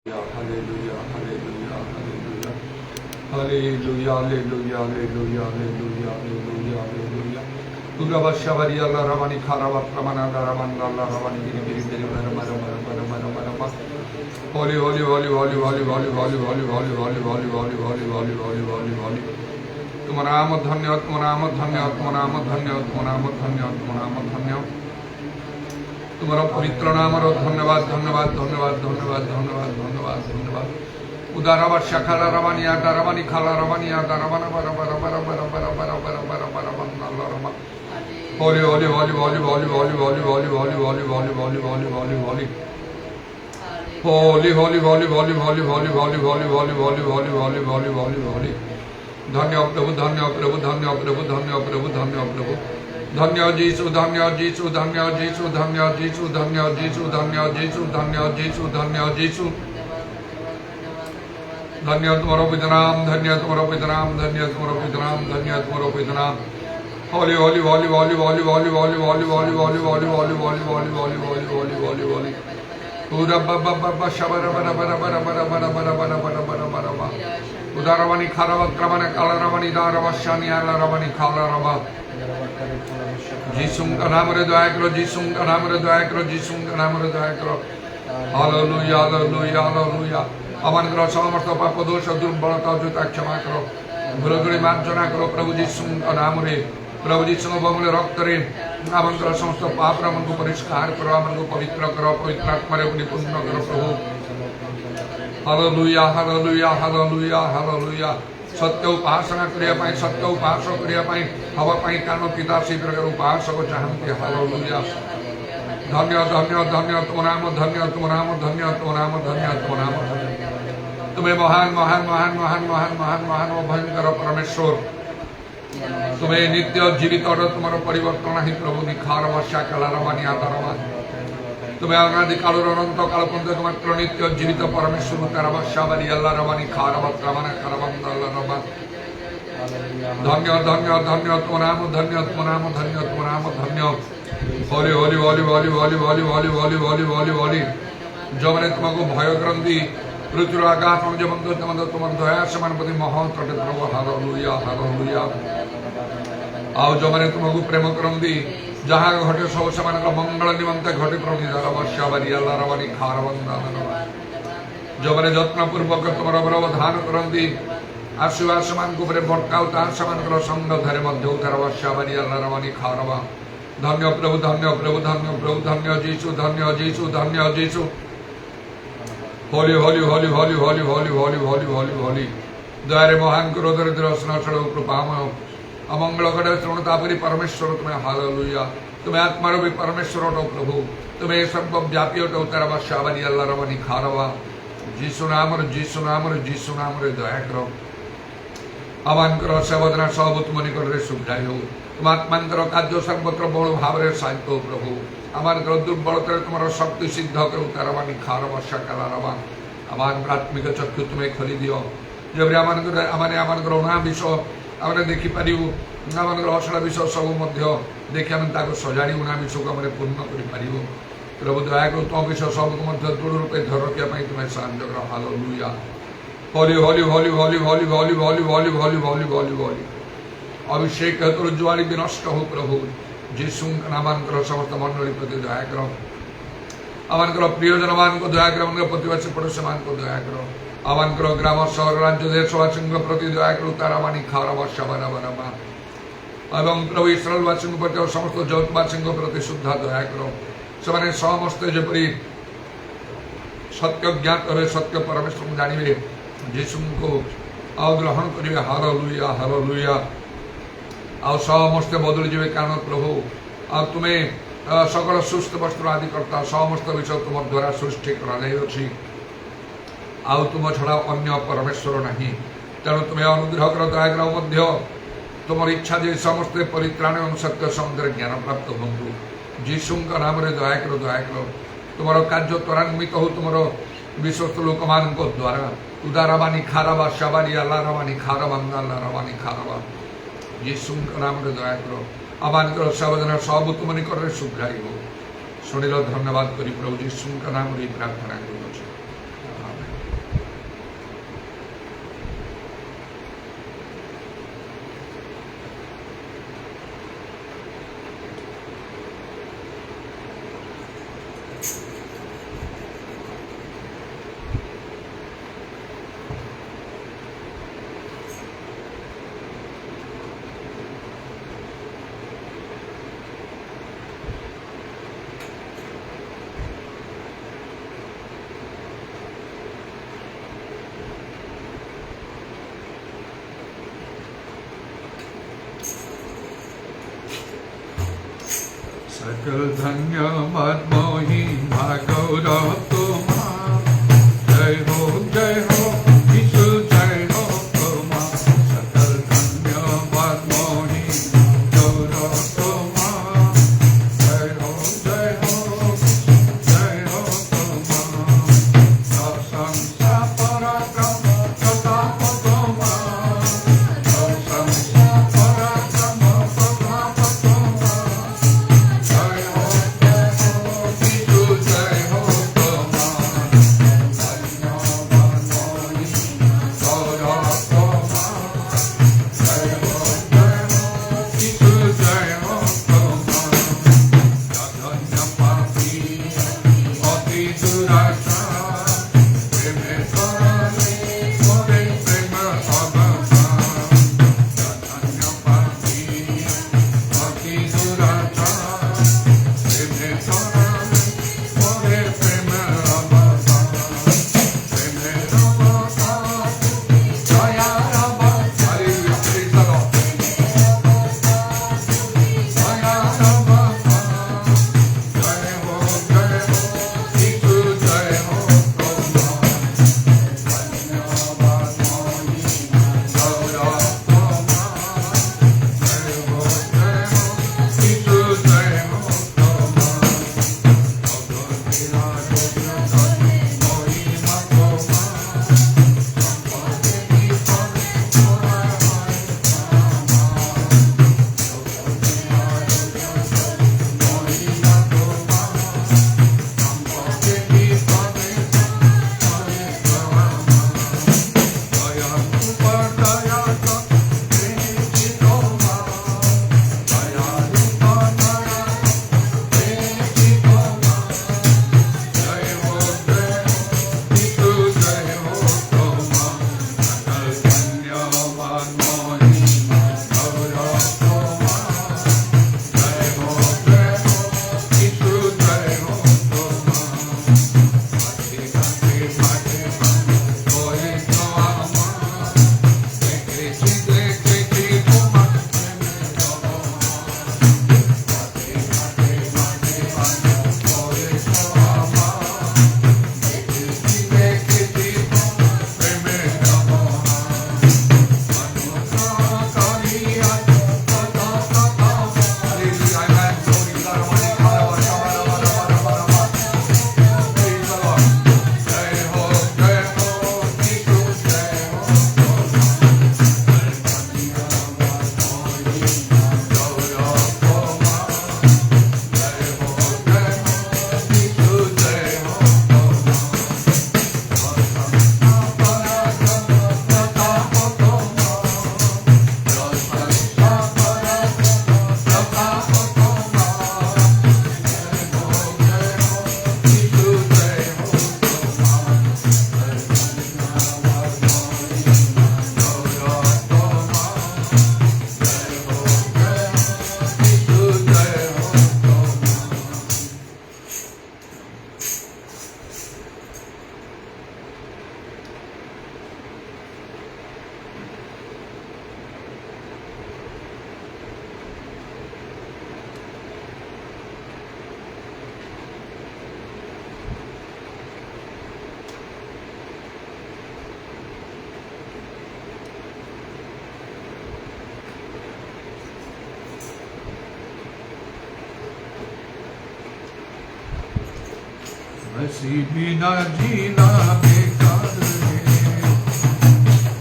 Hallelujah, hallelujah, hallelujah. Hallelujah, hallelujah, hallelujah, hallelujah, hallelujah, hallelujah. Ugaba Shabari Allah Ramani Karavat Ramana Raman Allah Ramani Giri Giri Mara. Holy, holy, holy, holy, holy, holy, holy, holy, holy, holy, holy, holy, holy, holy, holy, holy, holy. तुम्हारा नाम धन्य, तुम्हारा नाम धन्य, तुम्हारा नाम धन्य, तुम्हारा नाम धन्य, तुम्हारा नाम धन्य. तुम्हारा पवित्र नाम रो धन्यवाद धन्यवाद धन्यवाद धन्यवाद धन्यवाद धन्यवाद धन्यवाद. उदारावा शखाला रवानिया दारावानी खाला रवानिया दारावाना बरा बरा बरा बरा बरा बरा बरा बरा बरा बरा रमा. होली होली होली होली होली होली होली होली होली होली होली होली होली होली होली. होली होली होली होली होली होली होली होली होली होली होली होली होली होली होली. धन्य प्रभु धन्य प्रभु धन्य प्रभु धन्य प्रभु धन्य प्रभु. धन्य जीसु धन्य जीसु धन्य जीसु धन्य जीसु धन्य जीसु धन्य जीसु धन्य जीसु धन्य जीसु. धन्य तुम्हारो पितनाम धन्य तुम्हारो पितनाम धन्य तुम्हारो पितनाम धन्य तुम्हारो पितनाम. होली होली होली होली होली होली होली होली होली होली होली होली होली होली होली होली होली होली होली. पूरा बब बब शबर बरा बरा बरा बरा बरा बरा बरा बरा बरा बरा बरा. उदारवानी खारावत क्रमने कालरवानी दारवशानी आलरवानी खालरवा. जीसुम का नाम रे दया करो जीसुम का नाम रे दया करो जीसुम का नाम रे दया करो. Hallelujah hallelujah hallelujah. अमन करो समस्त पाप दोष दुर्बलता जुता क्षमा करो. भूलगुड़ी मार्जना करो प्रभु जीसुम का नाम रे. प्रभु जीसु बहुमूल्य रक्त रे अमन करो समस्त पाप मन को परिष्कार करो अमन को पवित्र करो पवित्र आत्मा रे परिपूर्ण करो प्रभु. Hallelujah hallelujah hallelujah hallelujah. सत्य उपासना करिया पाई सत्य उपासना करिया पाई हवा पाई कानो पिता से प्रकार उपासक चाहते. हालेलुया. धन्य धन्य धन्य तुम नाम धन्य तुम नाम धन्य तुम नाम धन्य तुम नाम. तुम्हें महान महान महान महान महान महान महान और भयंकर परमेश्वर तुम्हें नित्य जीवित और तुम्हारा परिवर्तन ही प्रभु निखार वर्षा कला रवानी आधारवान. तुम्हें अनादि काल अनंत काल पर्यंत मात्र नित्य जीवित परमेश्वर तारा वर्षावरी अल्लाह रवानी खारवत रवाना करवंत अल्लाह रवा. धन्य धन्य धन्य तुम नाम धन्य तुम नाम धन्य तुम नाम धन्य. होली होली होली होली होली होली होली होली होली होली होली. जो मैंने तुमको भय करंदी पृथ्वी आकाश में जो बंद तुम्हारा तुम्हारा दया समान प्रति महान तटे प्रभु. Hallelujah hallelujah. आओ जो मैंने तुमको प्रेम करंदी जहाँ घटे सब समान मंगल निमंत घटे प्रभु वर्षावरी अल्लाह रवानी खारवंत. जो मैंने जत्न पूर्वक तुम्हारा व्यवधान करंदी आशीर्वाद समान को भटकाऊ तार समान संग धरे मध्य उतार वर्षावरी अल्लाह रवानी खारवा. धन्य प्रभु धन्य प्रभु धन्य प्रभु धन्य जीसु धन्य जीसु धन्य जीसु. होली होली होली होली होली होली होली होली होली होली. दयारे महान करो दरिद्र स्नक्षण कृपामय अमंगल घटे श्रवणतापरी परमेश्वर तुम्हें. हालेलुया. तुम्हें आत्मार भी परमेश्वर हो प्रभु. तुम्हें सर्वव्यापी हो तारा वर्षावरी अल्लाह रवानी खारवा. जीसु नाम जीसु नाम दया करो. आह्वान करो सेवदना सबूत मनी कर सुधाई हो. तुम आत्मांतर कार्य सर्वत्र बहुल भाव साहित्य हो प्रभु. आमान करो दुर्बलता तुम्हारा शक्ति सिद्ध करो तारावानी खार वर्षा कला रवा. आमान प्राथमिक चक्षु तुम्हें खोली दियो. जब आमान करो ना विषय आम देखिपर आम अशला विषय सब देखी आम सजाड़ी उना विषय को आम पूर्ण कर. प्रभु दया करो तुम विषय सबको दृढ़ रूपे धर रखा तुम्हें साहाଯ୍य कर. हालेलुया. होली होली होली होली होली होली होली होली होली होली होली होली. अभिषेक हेतु ज्वाली विनष्ट हो प्रभु. जीसु नामांकर समस्त मंडली प्रति दया करो. आमान प्रियजन मान को दया करो. प्रतिवासी पड़ोसी मान को दया करो. आह्वान करो ग्राम शहर राज्य देशवासी प्रति दया करो तारावानी खार वर्षा बना बना. एवं प्रभु इस्राएलवासी प्रति समस्त जगतवासी प्रति शुद्धा दया करो. से समस्ते जपरी सत्य ज्ञात हे सत्य परमेश्वर जानिबे जीसु को आउ ग्रहण करेंगे. Hallelujah hallelujah. आउ समस्ते बदली जाए कारण प्रभु आ तुम्हें सकल सुस्थ वस्त्र आदि करता समस्त विषय तुम द्वारा सृष्टि कर. आउ तुम छड़ा अन्य परमेश्वर नहीं. तेणु तुम्हें अनुग्रह कर दया कर. तुम इच्छा जे समस्ते परित्राण और सत्य समुद्र ज्ञान प्राप्त हूँ. जीसु का नाम रे दया करो दया करो. तुम कार्य त्वरान्वित हो तुम विश्वस्त लोक मान द्वारा. उदारवानी खारवा शबारी अल्लाह रवानी खारवंद अल्लाह रवानी खारवा. जीसु का नाम रे दया करो. आमान करो सावधान सब तुम निकट शुभ्राई हो. शुणिल धन्यवाद करी प्रभु जीसु का नाम रे प्रार्थना करूँ. सकल धन्यवाद महिमा गौरव तुम्हारा जय हो यीशु जय हो तुम्हारा सकल धन्यवाद महिमा गौरव तुम्हारा जय हो तुम्हारा प्रशंसा पराक्रम प्रताप तुम्हारा प्रशंसा पराक्रम प्रताप तुम्हारा जय हो यीशु जय हो तुम्हारा धन्यवाद महिमा गौरव तुम्हारा जय हो यीशु जय हो तुम्हारा धन्य पापी अति दुराशा प्रेमे करले मोरे प्रेम अवसान धन्य पापी अति दुराशा प्रेमे करले मोरे प्रेम अवसान प्रेमे अवसान दया अवसान हालेलुया प्रेज द लॉर्ड दया अवसान जय हो यीशु जय हो तुम्हारा धन्यवाद महिमा गौरव तुम्हारा जय हो यीशु जय हो तुम्हारा अगुण विराज महिमा तुम्हारा संपत्ति विपद तुम्हारा महिमा तुम्हारा संपत्ति विपद दया ऊपर दया प्रेमी तुम्हारा दया ऊपर दया प्रेमी तुम्हारा जय हो यीशु जय हो तुम्हारा सकल धन्यवाद महिमा गौरव तुम्हारा जय हो यीशु जय हो तुम्हारा हसी बिना जीना बेकार है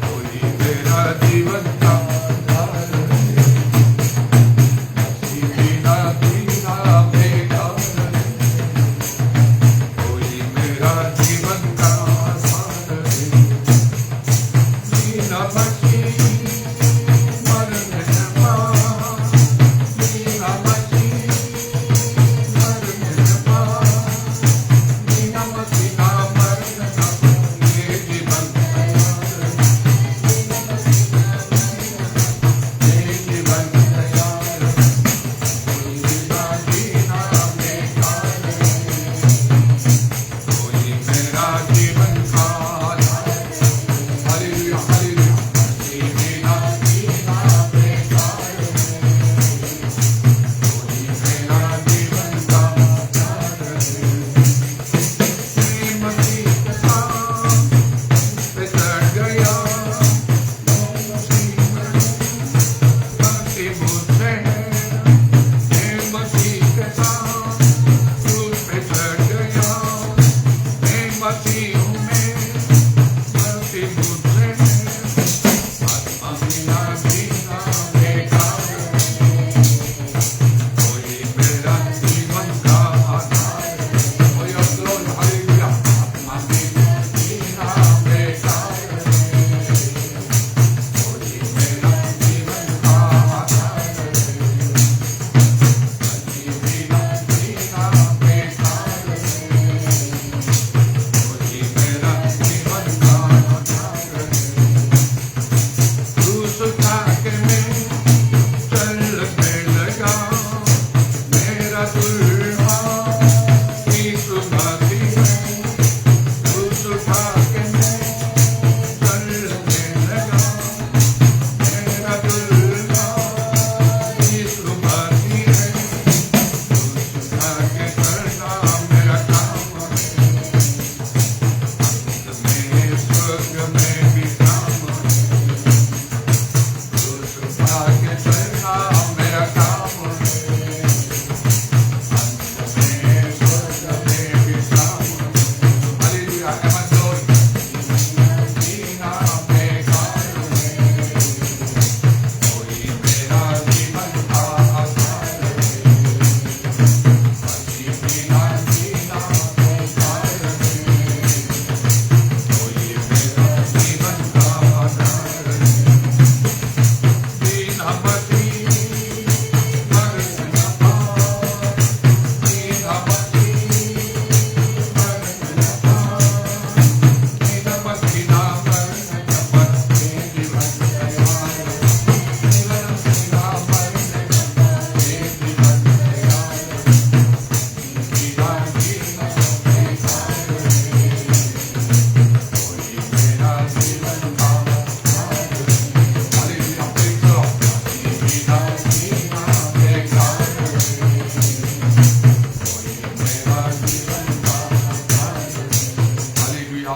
कोई मेरा जीवन का आधार है हसी बिना जीना बेकार है कोई मेरा जीवन का आधार है जीना बची मरने पा जीना बची मरने पा जीना बची ना मरने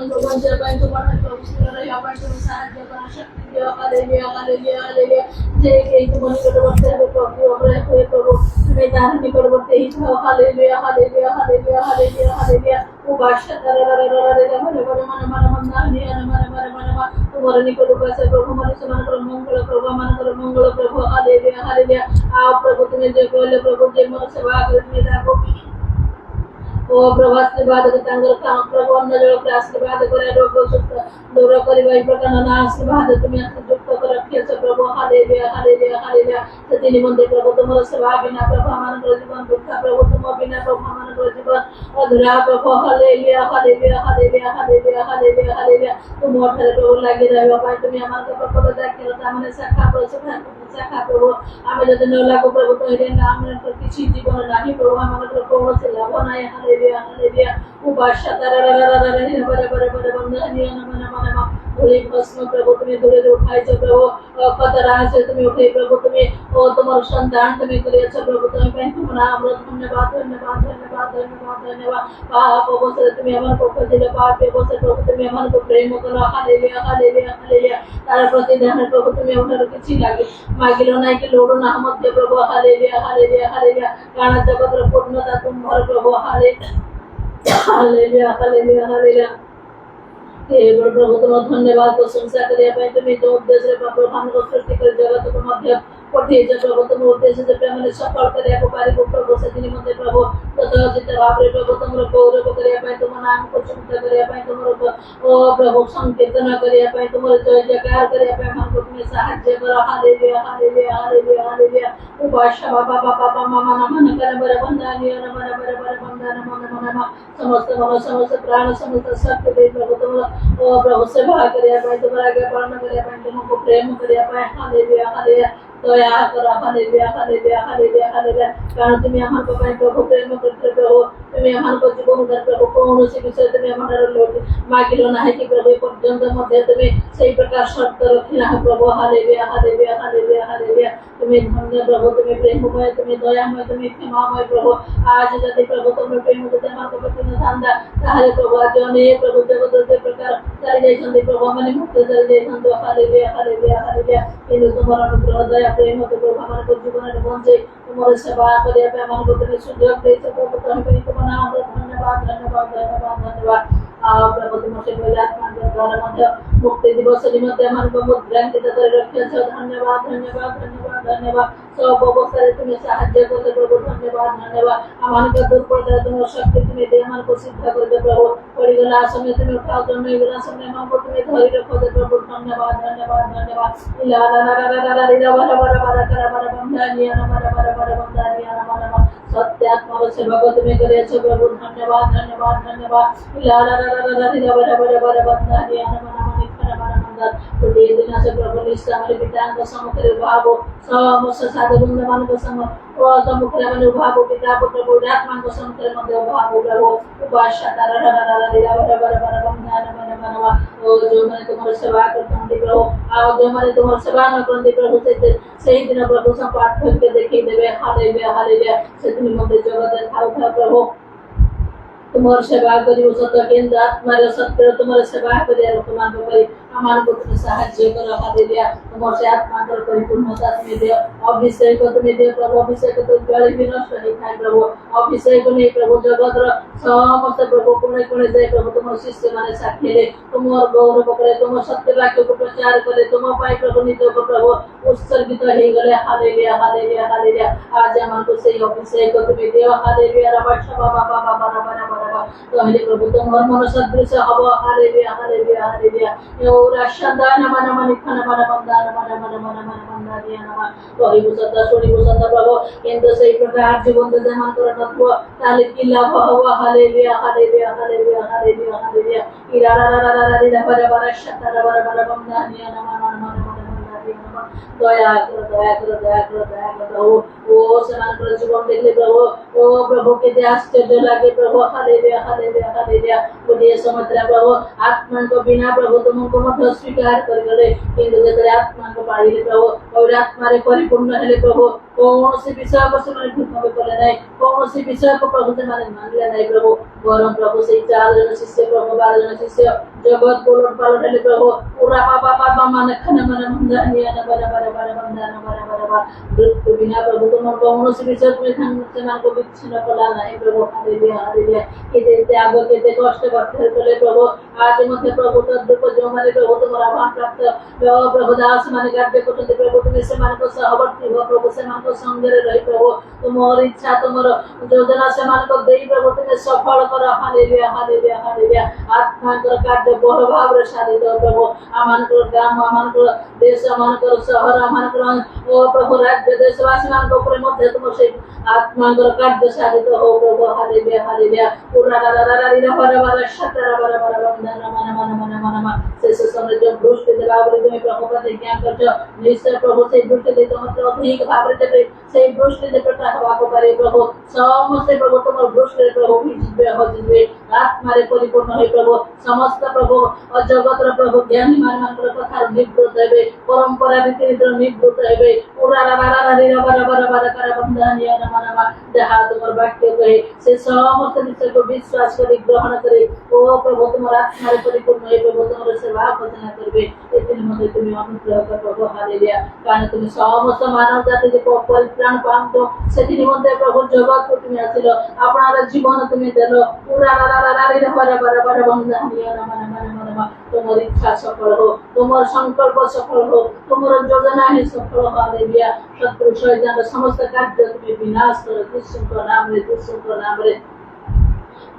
untuk menjaga itu mana Prabhu segala yang apa itu sahaja karena sakti dia haleluya jika itu mana berbuat Prabhu apa itu Prabhu medan di berbuat itu haleluya ubasha mana तुम्हारे निकट उपस्थित है प्रभु हमारे समान करो मंगल प्रभु हालेलुया आप प्रभु तुम्हें जो बोले प्रभु जे मन सेवा करने दाको ओ प्रभु आशीर्वाद के तांगर काम प्रभु अन्य लोग के आशीर्वाद करे रोग सुख दूर करी भाई प्रकार ना आशीर्वाद तुम्हें युक्त कर रखे से प्रभु हालेलुया सतीनी मंदिर प्रभु तुम्हारे सेवा बिना प्रभु हमारे जीवन दुख प्रभु तुम बिना प्रभु हमारे जीवन अधूरा प्रभु हालेलुया तुम अठारे प्रभु लगी रहो भाई तुम्हें हमारे प्रभु देखिए तामने शाखा प्रभु आमे जदि न लागो प्रभु तो हे नाम ने किछि जीवन नाही प्रभु हमारे प्रभु से लाभ नाही हालेलुया उपास्या बरे बंधनिया नमः धूली भस्म प्रभु तुम्हें धूले उठाई छो प्रभु कतरा से तुम्हें उठाई प्रभु तुम्हें ओ तुम्हारे संतान तुम्हें करिया छो प्रभु तुम्हें पे तुम नाम धन्यवाद पाप से तुम्हें हमारे को दिले पाप से प्रभु तुम्हें हमारे को प्रेम करो हालेलुया तारा प्रति ध्यान प्रभु तुम्हें उठारो किछि लागे मागिलो नाही कि लोडो ना मध्य प्रभु हालेलुया कारण जगत रो पूर्णता तुम भर प्रभु हालेलुया प्रभु तुम धन्यवाद प्रशंसा करिया पाए तुम्हें जो उद्देश्य प्रभु हम सृष्टि कर जगत को मध्य पठे प्रभु तुम उद्देश्य से मैंने सफल करिया को पारी प्रभु से दिन मध्य प्रभु तथाचित भाव प्रभु तुम गौरव करिया पाए तुम नाम को चिंता करिया पाए तुम ओ प्रभु संकीर्तन करिया पाए तुम जय जयकार करिया पाए हमको तुम्हें सहाय्य करो हालेलुया उपास्या बाबा मामा नमन कर बरे बंदानिया नमन समस्त मन समस्त प्राण समस्त शक्ति दे प्रभु तुम ओ प्रभु सेवा करिया पाए तुम्हारा आगे पालन करिया पाए तुमको प्रेम करिया पाए हालेलुया दया करो हालेलुया कारण तुम्हें हमारे को प्रभु प्रेम करते प्रभु तुम्हें हमारे को जीवन कर प्रभु कौन सी विषय तुम्हें हमारे लोग मागिलो ना है कि प्रभु पर्यंत मध्य तुम्हें सही प्रकार शर्त रखना है प्रभु हालेलुया तुम्हें धन्य प्रभु तुम्हें प्रेममय तुम्हें दयामय तुम्हें क्षमामय प्रभु आज यदि प्रभु तुम्हें प्रेम देते हमारे प्रति नंदा ताहले प्रभु आज अनेक प्रभु जगत के प्रकार चली जाइछन्ति प्रभु माने मुक्त चली जाइछन्ति हालेलुया किंतु तुम्हारा अनुग्रह दया प्रेम तो प्रभु हमारे को जीवन में पहुंचे तुम्हारे सेवा करिया पे हमारे को तुम्हें सुयोग दे प्रभु तुम्हें तुम्हारा नाम धन्यवाद प्रभु तुमसे पहले आत्मा के द्वारा मध्य मुक्ति दिवस निमित्त हमारे को मुद्रांकित कर रखे छ धन्यवाद सब अवस्था तुम्हें सहाय्य करते प्रभु धन्यवाद हमारे को दूर पड़ता तुम्हारी शक्ति तुम्हें दे हमारे को सिद्ध कर दे प्रभु पड़ी गला समय तुम्हें उठाओ तो नहीं गला समय हमको तुम्हें धरी रखो दे प्रभु धन्यवाद इला सत्यात्मा सेवा को तुम्हें करे छ प्रभु धन्यवाद इला दिन से प्रभु निष्ठा हमारे पिता का समुख भाव समस्त साधु वृंद मान को समुख हमारे भाव पिता पुत्र प्रभु आत्मा को समुख मध्य भाव प्रभु उपास्या जो मैंने तुम्हारी सेवा करते हैं प्रभु आओ जो मैंने तुम्हारी सेवा न करते प्रभु सही दिन प्रभु सब पाठ करके देखी देवे हालेलुया से तुम मध्य जगत खाओ प्रभु तुम्हारी सेवा करी सत्य केंद्र आत्मा सत्य तुम्हारी सेवा करी तुम्हारे करी हमारे को तुम्हें सहाय्य करो हालेलुया तुम्हारे आत्मा कर परिपूर्णता तुम्हें दे अभिषेक को तुम्हें दे प्रभु अभिषेक तो जल भी नष्ट नहीं खाए प्रभु अभिषेक नहीं प्रभु जगत समस्त प्रभु कोने जाए प्रभु तुम्हारे शिष्य माने साक्षी ले तुम्हारे गौरव करे तुम सत्य वाक्य को प्रचार करे तुम पाए प्रभु निज को प्रभु उत्सर्गित हो गले हालेलुया आज हमारे को सही अभिषेक को तुम्हें दे हालेलुया तो हे प्रभु तुम्हारे मन सदृश हब हालेलुया प्रभु किंतु सही प्रकार जीवन जमा कर नथो ताले की लाभ हो हालेलुया इरा ଦୟା କର ଦୟା କର ଦୟା କର ଦୟା କର ପ୍ରଭୁ ଓ ସେମାନଙ୍କର ଜୀବନ ଦେଖିଲେ ପ୍ରଭୁ ଓ ପ୍ରଭୁ କେତେ ଆଶ୍ଚର୍ଯ୍ୟ ଲାଗେ ପ୍ରଭୁ ହାଲେଲୁୟା ହାଲେଲୁୟା ହାଲେଲୁୟା ଗୋଟିଏ ସମୟ ଥିଲା ପ୍ରଭୁ ଆତ୍ମାଙ୍କ ବିନା ପ୍ରଭୁ ତୁମକୁ ମଧ୍ୟ ସ୍ୱୀକାର କରିଗଲେ କିନ୍ତୁ ଯେତେବେଳେ ଆତ୍ମାଙ୍କ ପାଳିଲେ ପ୍ରଭୁ ପବିତ୍ର ଆତ୍ମାରେ ପରିପୂର୍ଣ୍ଣ ହେଲେ ପ୍ରଭୁ କୌଣସି ବିଷୟକୁ ସେମାନେ ଭୂମିକା କଲେ ନାହିଁ କୌଣସି ବିଷୟକୁ ପ୍ରଭୁ ସେମାନେ ମାନିଲେ ନାହିଁ ପ୍ରଭୁ ବରଂ ପ୍ରଭୁ ସେଇ 4 ଜଣ ଶିଷ୍ୟ ପ୍ରଭୁ 12 ଜଣ ଶିଷ୍ୟ ଜଗତ କୋଲଟ ପାଲଟ ହେଲେ ପ୍ରଭୁ ପୁରା ବାବା ବାବା ମାନେ ଖାନା ମାନେ ବନ୍ଧାନିଆ ବରା ବରା ବରା ବନ୍ଧାନ ବରା ବରା ବରା ମୃତ୍ୟୁ ବିନା ପ୍ରଭୁ ତୁମର କୌଣସି ବିଷୟ ତୁମେ ସେମାନଙ୍କୁ ବିଚ୍ଛିନ୍ନ କଲା ନାହିଁ ପ୍ରଭୁ ହାଲେଲୁୟା ହାଲେଲୁୟା କେତେ ତ୍ୟାଗ କେତେ କଷ୍ଟ କରିଥିଲେ କଲେ ପ୍ରଭୁ ଆଜି ମଧ୍ୟ ପ୍ରଭୁ ତଦ୍ରୂପ ଯେଉଁମାନେ ପ୍ରଭୁ ତୁମର ଆହ୍ୱାନ ପ୍ରାପ୍ତ ପ୍ରଭୁ ଦାସ ମାନେ କାର୍ଯ୍ୟ କରୁଛନ୍ତି ପ୍ରଭୁ ତୁମେ ସେମାନଙ୍କ ସହବର୍ତ୍ତୀ ହୁଅ ପ୍ରଭୁ ସେମାନଙ୍କ ସଙ୍ଗରେ ରହି ପ୍ରଭୁ ତୁମର ଇଚ୍ଛା ତୁମର ଯୋଜନା ସେମାନଙ୍କୁ ଦେଇ ପ୍ରଭୁ ତୁମେ ସଫଳ କର ହାଲେଲୁୟା ହାଲେଲୁୟା ହାଲେଲୁୟା ଆତ୍ମାଙ୍କର କାର୍ଯ୍ୟ ବଡ଼ ଭାବରେ ସାରି ଦିଅ ପ୍ରଭୁ ଆମମାନଙ୍କର ଗ୍ରାମ ଆମମାନଙ୍କର ଦେଶ ଆମମାନଙ୍କର ସହର ଆମମାନଙ୍କର ଓ ପ୍ରଭୁ ରାଜ୍ୟ ଦେଶବାସୀ ମାନଙ୍କ ଉପରେ ମଧ୍ୟ ତୁମ ସେଇ ଆତ୍ମାଙ୍କର କାର୍ଯ୍ୟ ସାଧିତ ହଉ ପ୍ରଭୁ ହାଲେଲୁୟା ହାଲେଲୁୟା ଶେଷ ସମୟରେ ଯେଉଁ ଦୃଷ୍ଟି ଦେବା ବୋଲି ତୁମେ ପ୍ରଭୁ ପ୍ରତି ଜ୍ଞାନ କରିଛ ନିଶ୍ଚୟ ପ୍ରଭୁ ସେଇ ଦୃଷ୍ଟି ଦେଇ ତୁମର ଅଧିକ ଭାବରେ ଦେବେ ସେଇ ଦୃଷ୍ଟି ଦେବେ ହେବାକୁ ପାରେ ପ୍ରଭୁ ସମସ୍ତେ ପ୍ରଭୁ ତୁମର ଦୃଷ୍ଟିରେ ପ୍ରଭୁ ଯିବେ ହଜିଯିବେ ଆତ୍ମାରେ ପରିପୂର୍ଣ୍ଣ ହୋଇ ପ୍ରଭୁ ସମସ୍ତ ପ୍ରଭୁ ଜଗତର ପ୍ରଭୁ ଜ୍ଞାନୀ ମାନଙ୍କର କଥାରୁ ନିବୃତ୍ତ ହେବେ ପରମ୍ପରା ରୀତିନୀତିର ନିବୃତ୍ତ ହେବେ ଯାହା ତୁମର ବାକ୍ୟ କହେ ସେ ସମସ୍ତ ବିଷୟକୁ ବିଶ୍ୱାସ କରି ଗ୍ରହଣ କରି ଓ ପ୍ରଭୁ ତୁମର ଆତ୍ମାରେ ପରିପୂର୍ଣ୍ଣ ହୋଇ ପ୍ରଭୁ ତୁମର ସେବା ଭଜନା କରିବେ ଏଥିରେ ମଧ୍ୟ ତୁମେ ଅନୁଗ୍ରହ କର ପ୍ରଭୁ ହାଲେଲୁୟା କାରଣ ତୁମେ ସମସ୍ତ ମାନବ ଜାତି ଯେ ପରିତ୍ରାଣ ପାଆନ୍ତ ସେଥି ନିମନ୍ତେ ପ୍ରଭୁ ଜଗତକୁ ତୁମେ ଆସିଲ ଆପଣର ଜୀବନ ତୁମେ ଦେଲ ତୁମର ଇଚ୍ଛା ସଫଳ ହଉ ତୁମର ସଂକଳ୍ପ ସଫଳ ହଉ ତୁମର ଯୋଜନା ହିଁ ସଫଳ ହଉ ହାଲେଲୁୟା ଶତ୍ରୁ ଶୈତାନର ସମସ୍ତ କାର୍ଯ୍ୟ ତୁମେ ବିନାଶ କର ଯୀଶୁଙ୍କ ନାମରେ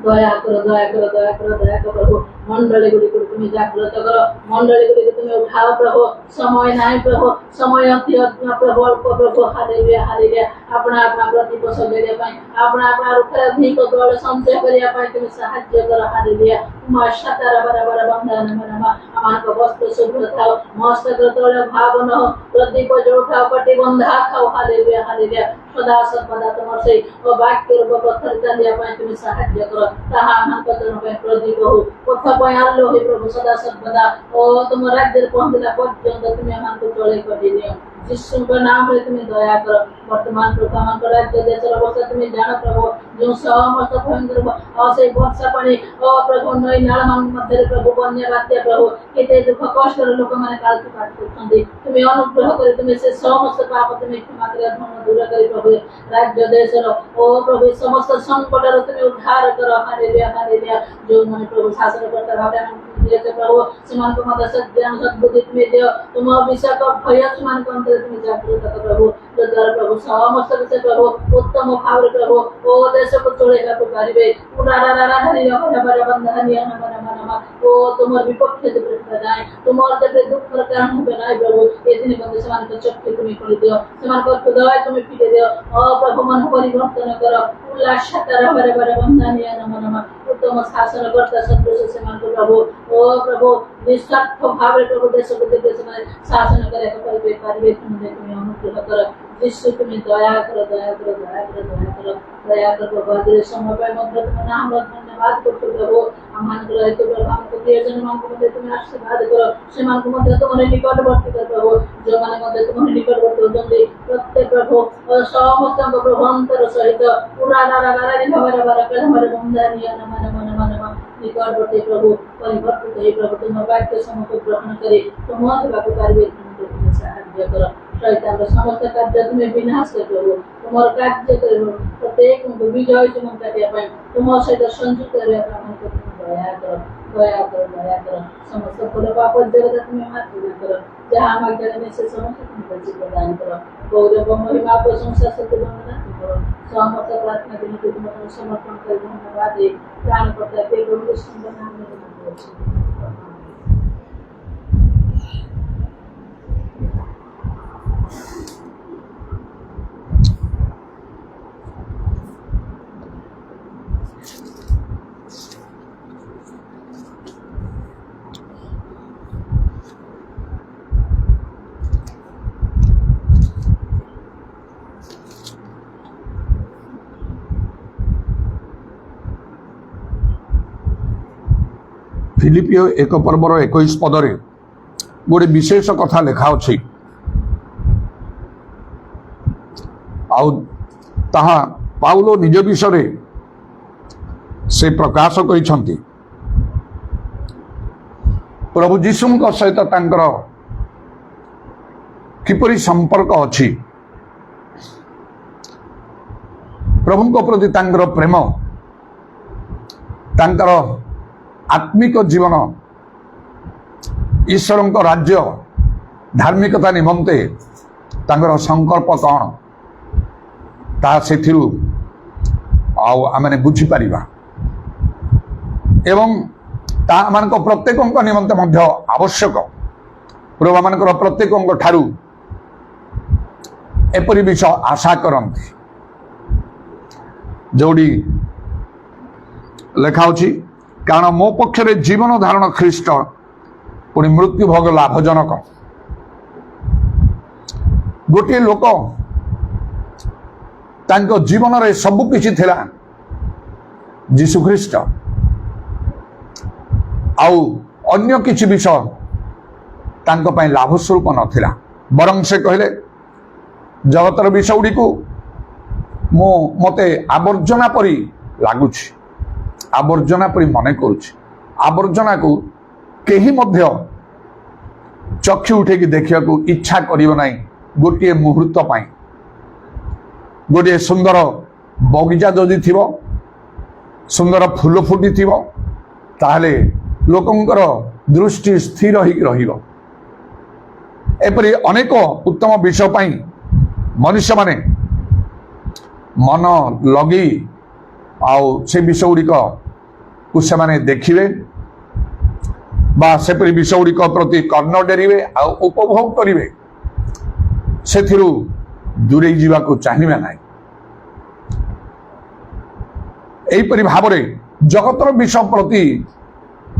ଦୟା କର ଦୟା କର ଦୟା କର ଦୟା କର ପ୍ରଭୁ ମଣ୍ଡଳୀ ଗୁଡ଼ିକୁ ତୁମେ ଜାଗ୍ରତ କର ମଣ୍ଡଳୀ ଗୁଡ଼ିକୁ ତୁମେ ଉଠାଅ ପ୍ରଭୁ ସମୟ ନାହିଁ ପ୍ରଭୁ ସମୟ ଅତି ପ୍ରଭୁ ଅଳ୍ପ ପ୍ରଭୁ ହାଲେଲୁୟା ହାଲେଲୁୟା ଆପଣା ପ୍ରତିପୋଷ କରିବା ପାଇଁ ଆପଣା ରୂପରେ ଅଧିକ ବଳ ସଞ୍ଚୟ କରିବା ପାଇଁ ତୁମେ ସାହାଯ୍ୟ କର ହାଲେଲୁୟା ଆମମାନଙ୍କ ବସ୍ତ୍ର ଶୁଭ୍ର ଥାଉ ମସ୍ତକ ତଳେ ଭାଗ ନ ହଉ ପ୍ରଦୀପ ଯୋଉଠାଉ କଟି ବନ୍ଧା ଖାଉ ହାଲେଲୁୟା ହାଲେଲୁୟା ସଦା ସର୍ବଦା ତୁମର ସେଇ ବାକ୍ୟର ପଥରେ ଚାଲିବା ପାଇଁ ତୁମେ ସାହାଯ୍ୟ କର ତାହା ଆମଙ୍କ ଜନ ପାଇଁ ପ୍ରଦୀପ ହଉ ପଥ ପାଇଁ ଆଲୋ ହୋଇ ପ୍ରଭୁ ସଦା ସର୍ବଦା ଓ ତୁମ ରାଜ୍ୟରେ ପହଞ୍ଚିଲା ପର୍ଯ୍ୟନ୍ତ ତୁମେ ଆମକୁ ଚଳେଇ କରି ନିଅ ଯୀଶୁଙ୍କ ନାମରେ ତୁମେ ଦୟା କର ବର୍ତ୍ତମାନ ପ୍ରଭୁ ଆମଙ୍କ ରାଜ୍ୟ ଦେଶର ଅବସ୍ଥା ତୁମେ ଜାଣ ପ୍ରଭୁ ଯେଉଁ ସମସ୍ତ ଭୟଙ୍କର ସେଇ ବର୍ଷା ପାଣି ଓ ପ୍ରଭୁ ନଈ ନାଳ ମାନଙ୍କ ମଧ୍ୟରେ ପ୍ରଭୁ ବନ୍ୟା ବାତ୍ୟା ପ୍ରଭୁ କେତେ ଦୁଃଖ କଷ୍ଟର ଲୋକମାନେ କାଳକୁ କାଟ କରୁଛନ୍ତି ତୁମେ ଅନୁଗ୍ରହ କରି ତୁମେ ସେ ସମସ୍ତ ପାପ ତୁମେ କ୍ଷମା କରି ଦୂର କରି ପ୍ରଭୁ ରାଜ୍ୟ ଦେଶର ଓ ପ୍ରଭୁ ସମସ୍ତ ସଂକଟରୁ ତୁମେ ଉଦ୍ଧାର କର ହାଲେଲୁୟା ହାଲେଲୁୟା ଯେଉଁମାନେ ପ୍ରଭୁ ଶାସନକର୍ତ୍ତା ଭାବରେ ପ୍ରଭୁ ସେମାନଙ୍କୁ ମଧ୍ୟ ସଜ୍ଞାନ ସଦ୍ବୁଦ୍ଧି ତୁମେ ଦିଅ ତୁମ ଅଭିଷେକ ଭୟ ସେମାନଙ୍କ ଅନ୍ତରରେ ତୁମେ ଜାଗ୍ରତ କର ପ୍ରଭୁ ଯଦ୍ୱାରା ପ୍ରଭୁ ସମସ୍ତ ବିଷୟ ପ୍ରଭୁ ଉତ୍ତମ ଭାବରେ ପ୍ରଭୁ ଓ ଦେଶକୁ ଚଳେଇବାକୁ ପାରିବେ ଓ ତୁମର ବିପକ୍ଷ ଯେପରି ନାହିଁ ତୁମର ଯେପରି ଦୁଃଖର କାରଣ ହେବେ ନାହିଁ ପ୍ରଭୁ ଏଦିନ ମଧ୍ୟ ସେମାନଙ୍କ ଚକ୍ଷୁ ତୁମେ ଖୋଲିଦିଅ ସେମାନଙ୍କ ହୃଦୟ ତୁମେ ଫିଟେଇ ଦିଅ ଓ ପ୍ରଭୁ ମନ ପରିବର୍ତ୍ତନ କର ଉତ୍ତମ ଶାସନ କର୍ତ୍ତା ସଦୃଶ ସେମାନଙ୍କୁ ପ୍ରଭୁ ଓ ପ୍ରଭୁ ନିଃସ୍ୱାର୍ଥ ଭାବରେ ପ୍ରଭୁ ଦେଶକୁ ଦେବେ ସେମାନେ ଶାସନ କରିବାକୁ ପାରିବେ ତୁମେ ଅନୁଗ୍ରହ କର ଯୀଶୁ ତୁମେ ଦୟା କର ଦୟା କର ଦୟା କର ଦୟା କର ଦୟା କର ପ୍ରଭୁ ଆଜିର ସମୟ ପାଇଁ ମଧ୍ୟ ତୁମ ନାମର ଧନ୍ୟବାଦ କରୁଛୁ ପ୍ରଭୁ ଆମମାନଙ୍କର ହେତୁ ପ୍ରଭୁ ଆମକୁ ପ୍ରିୟଜନମାନଙ୍କୁ ମଧ୍ୟ ତୁମେ ଆଶୀର୍ବାଦ କର ସେମାନଙ୍କୁ ମଧ୍ୟ ତୁମର ନିକଟବର୍ତ୍ତୀ କର ପ୍ରଭୁ ଯେଉଁମାନେ ମଧ୍ୟ ତୁମର ନିକଟବର୍ତ୍ତୀ ହେଉଛନ୍ତି ପ୍ରତ୍ୟେକ ପ୍ରଭୁ ସମସ୍ତଙ୍କ ପ୍ରଭୁ ଅନ୍ତର ସହିତ ନିକଟବର୍ତ୍ତୀ ପ୍ରଭୁ ପରିବର୍ତ୍ତିତ ହେଇ ପ୍ରଭୁ ତୁମ ବାକ୍ୟ ସମସ୍ତ ଗ୍ରହଣ କରି ତୁମ ଦେବାକୁ ପାରିବେ ତୁମେ ସାହାଯ୍ୟ କର ଶୈତାନର ସମସ୍ତ କାର୍ଯ୍ୟ ତୁମେ ବିନାଶ କରିବ ତୁମର କାର୍ଯ୍ୟ କରିବ ପ୍ରତ୍ୟେକଙ୍କୁ ବିଜୟ ତୁମ କରିବା ପାଇଁ ତୁମ ସହିତ ସଂଯୁକ୍ତ କରିବା ପାଇଁ ଆମକୁ ତୁମେ ଦୟା କର ଦୟା କର ଦୟା କର ସମସ୍ତ ଭଲ ପାପ ଜଗତ ତୁମେ ମାର୍ଜନା କର ଯାହା ମାଧ୍ୟମରେ ସେ ସମସ୍ତ ତୁମକୁ ପ୍ରଦାନ କର ଗୌରବ ମହିମା ପ୍ରଶଂସା ସତ୍ୟ ବନ୍ଦନା କର ସମସ୍ତ ପ୍ରାର୍ଥନା ଦିନକୁ ତୁମକୁ ସମର୍ପଣ କରି ଧନ୍ୟବାଦ ଦେଇ ପ୍ରାଣ କର୍ତ୍ତା ପ୍ରଭୁ ସୁନ୍ଦର ନାମରେ ଅଛି। फिलिपियो 1 पर्वर 21 पदरे गोटे विशेष कथा लिखा अछि आउ ताहा पाउलो निज विषय से प्रकाश करिसंती प्रभु यीशु सहित तांकर किपरि संपर्क अछि प्रभु प्रति तांकर प्रेम तांकर आत्मिक जीवन ईश्वर राज्य धार्मिकता निमंते तांकर संकल्प कौन ता सेथिरु आमने बुझी पारिबा एवं ता मान प्रत्येक निमंते मध्य आवश्यक प्रभु मान प्रत्येक ठारू एपरी विषय आशा करती जोड़ी लेखा कारण मो पक्षरे जीवन धारण ख्रीष्ट पुणी मृत्यु भोग लाभजनक गोटे लोक तांको जीवन रे सब किछि थिला यीशु ख्रीष्ट आउ अन्य किछि विषय तांको पय लाभ स्वरूप नथिला बरं से कहले जगतर विषय गुड़ी को मते आवर्जना परी लागुछि आवर्जना परी मने करुछि आवर्जना को केही मध्य चक्षु उठे कि देखिया को इच्छा करियो नाही गोटे मुहूर्त पाई गोटे सुंदर बगीचा जदि थिबो सुंदर फूल फुटी थिबो ताहले लोकंकर दृष्टि स्थिर होई रहिबो एपरि अनेक उत्तम विषय पाई मनुष्य माने मन लगी आउ से विषय गुड़िक को से देखिए बा सेपरी विषय गुड़िक प्रति कर्ण डेरिवे आ उपभोग करिवे सेथिरु दूरे जीवा को चाहिए ना एपरी भाव जगतर विषय प्रति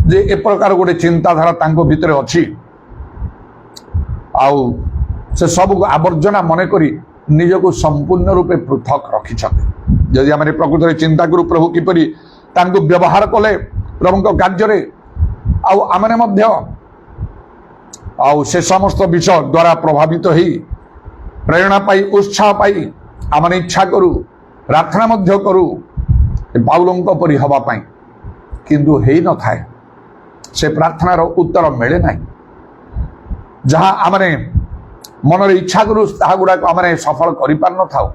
जे ए प्रकार गोटे चिंताधारा तांको भितर अछि आउ से सब को आवर्जना मन करी निजको संपूर्ण रूपे पृथक रखिछथि जदि आमे प्रकृत रे चिंता करू प्रभु किपरि तांको व्यवहार कले प्रभुଙ୍କ କାର୍ଯ୍ୟରେ आउ आमने मध्य आउ से समस्त विषय द्वारा प्रभावित ही प्रेरणा पाई उत्साह पाई आमने इच्छा करू प्रार्थना मध्य करू पाउलଙ୍କ परि हवा पाई किंतु हेई न थाए से प्रार्थनार उत्तर मिले नाही जहां आमने मनर इच्छा करू ताहा गुडा को आमने सफल करि पार न थाउ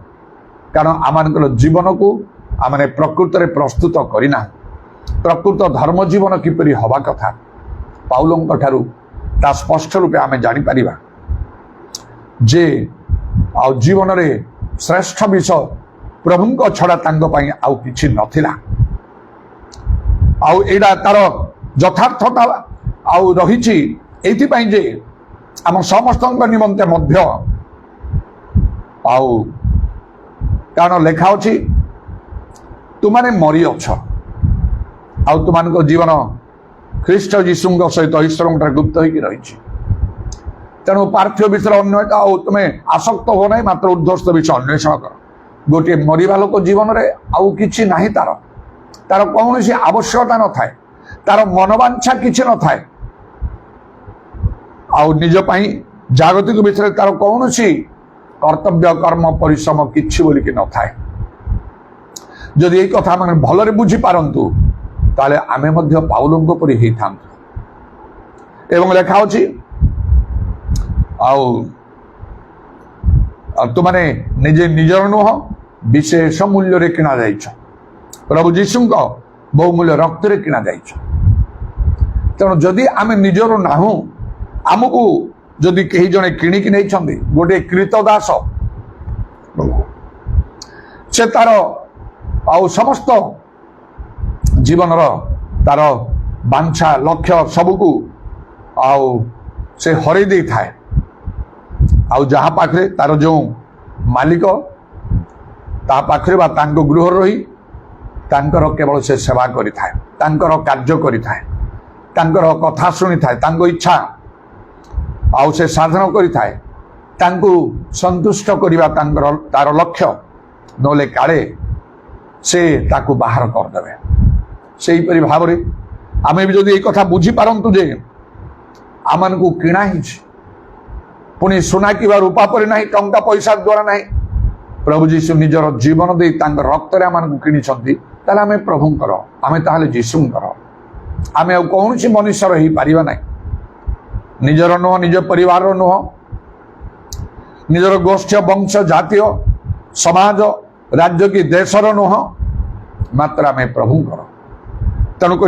कारण आमनकर जीवन को आमने प्रकृत रे प्रस्तुत करिना प्रकृत धर्म जीवन किपरि हवा कथा पाउलଙ୍କ ठारू ता स्पष्ट रूपे आमे जानि परिबा जे आ जीवन रे श्रेष्ठ विषय प्रभुଙ୍କ छड़ा तांग पई आउ किछि नथिला आउ एडा तार यथार्थता आउ रहिछि एथि पई जे आम समस्तଙ୍କ निमंते मध्य आउ कारण लेखा अछि तुमाने मरी अछ आउ तुमानको जीवन ख्रीष्ट यीशुଙ୍କ सहित ईश्वरଙ୍କ गुप्त होई रहिछि तेणु पार्थिव विषय अन्वेषण आउ तुमे आसक्त हो नाही मात्र उद्धस्त विषय अन्वेषण कर गोटे मरिबा लोक जीवन रे आउ किछि नाही तार तार कौनसी आवश्यकता न थाए तार मनोवांछा किछि न थाए आउ निज पाई जागतिक विषय तार कौनसी कर्तव्य कर्म परिश्रम किछि बोली कि न थाए जदि ए कथा माने भलरे बुझी पारंतु ताले आमे मध्य पाउलଙ୍କ परि हेई थांतु एवं लेखा अछि आउ तुमने निजे निजर नुह विशेष मूल्य रे किना जाइछ प्रभु यीशुଙ୍କ बहुमूल्य रक्त रे किना जाइछ तेणु जदि आमे निजर नाहु आमको जदि कही जने किणी कि नहीं गोटे कृतदास से तार आउ समस्त जीवन तार बांछा लक्ष्य सबको आउ से हरई दे थाए आउ जहाँ पाखरे तार जो मालिक ता पाखरे बा तांको गृह रही तांकर केवल से सेवा करि थाए तांकर कार्य करि थाए तांकर कथा सुनि थाए तांको इच्छा आउ से साधन करि थाए तांको संतुष्ट करिबा तांकर तार लक्ष्य नले काले से ताकू बाहर कर देबे सेही परि भाबरे आमे भी जदि कथा बुझी पारंतु जे आमान को किणा ही पुणी सुना कि रूपा पर नहीं टंका पैसा द्वारा नहीं प्रभु जीशु निजर जीवन दे रक्त आम किणी आम प्रभुंकर आम ताहले जीशुंकर आम कौन मनुष्यर हो पारिबा नहीं निजर नुह निज परिवार नुह निजर गोष्ठ वंश जातीय समाज राज्य की देशर नुह मात्र आम प्रभुंकर तेणुक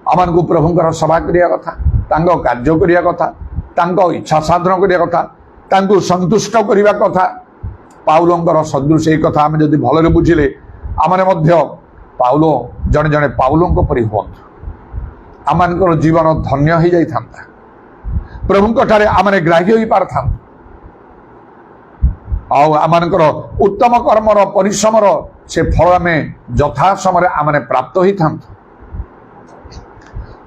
आम को प्रभुंकर सभा करिया कथा तांको कार्य करिया कथा तांको इच्छा साधन करिया कथा तांको संतुष्ट करिया कथा पाउलंकर सदृश एक कथा आम जदि भलरे बुझिले आमने मध्य पाउलो जने जने पाउलों परि हुअन्तु आमनकर जीवन धन्य हो जाइथांता प्रभुंक ठारे आमने ग्राह्य हो पारथा आमनकर उत्तम कर्मर परिश्रमर से फल आम यथा समय आमने प्राप्त होता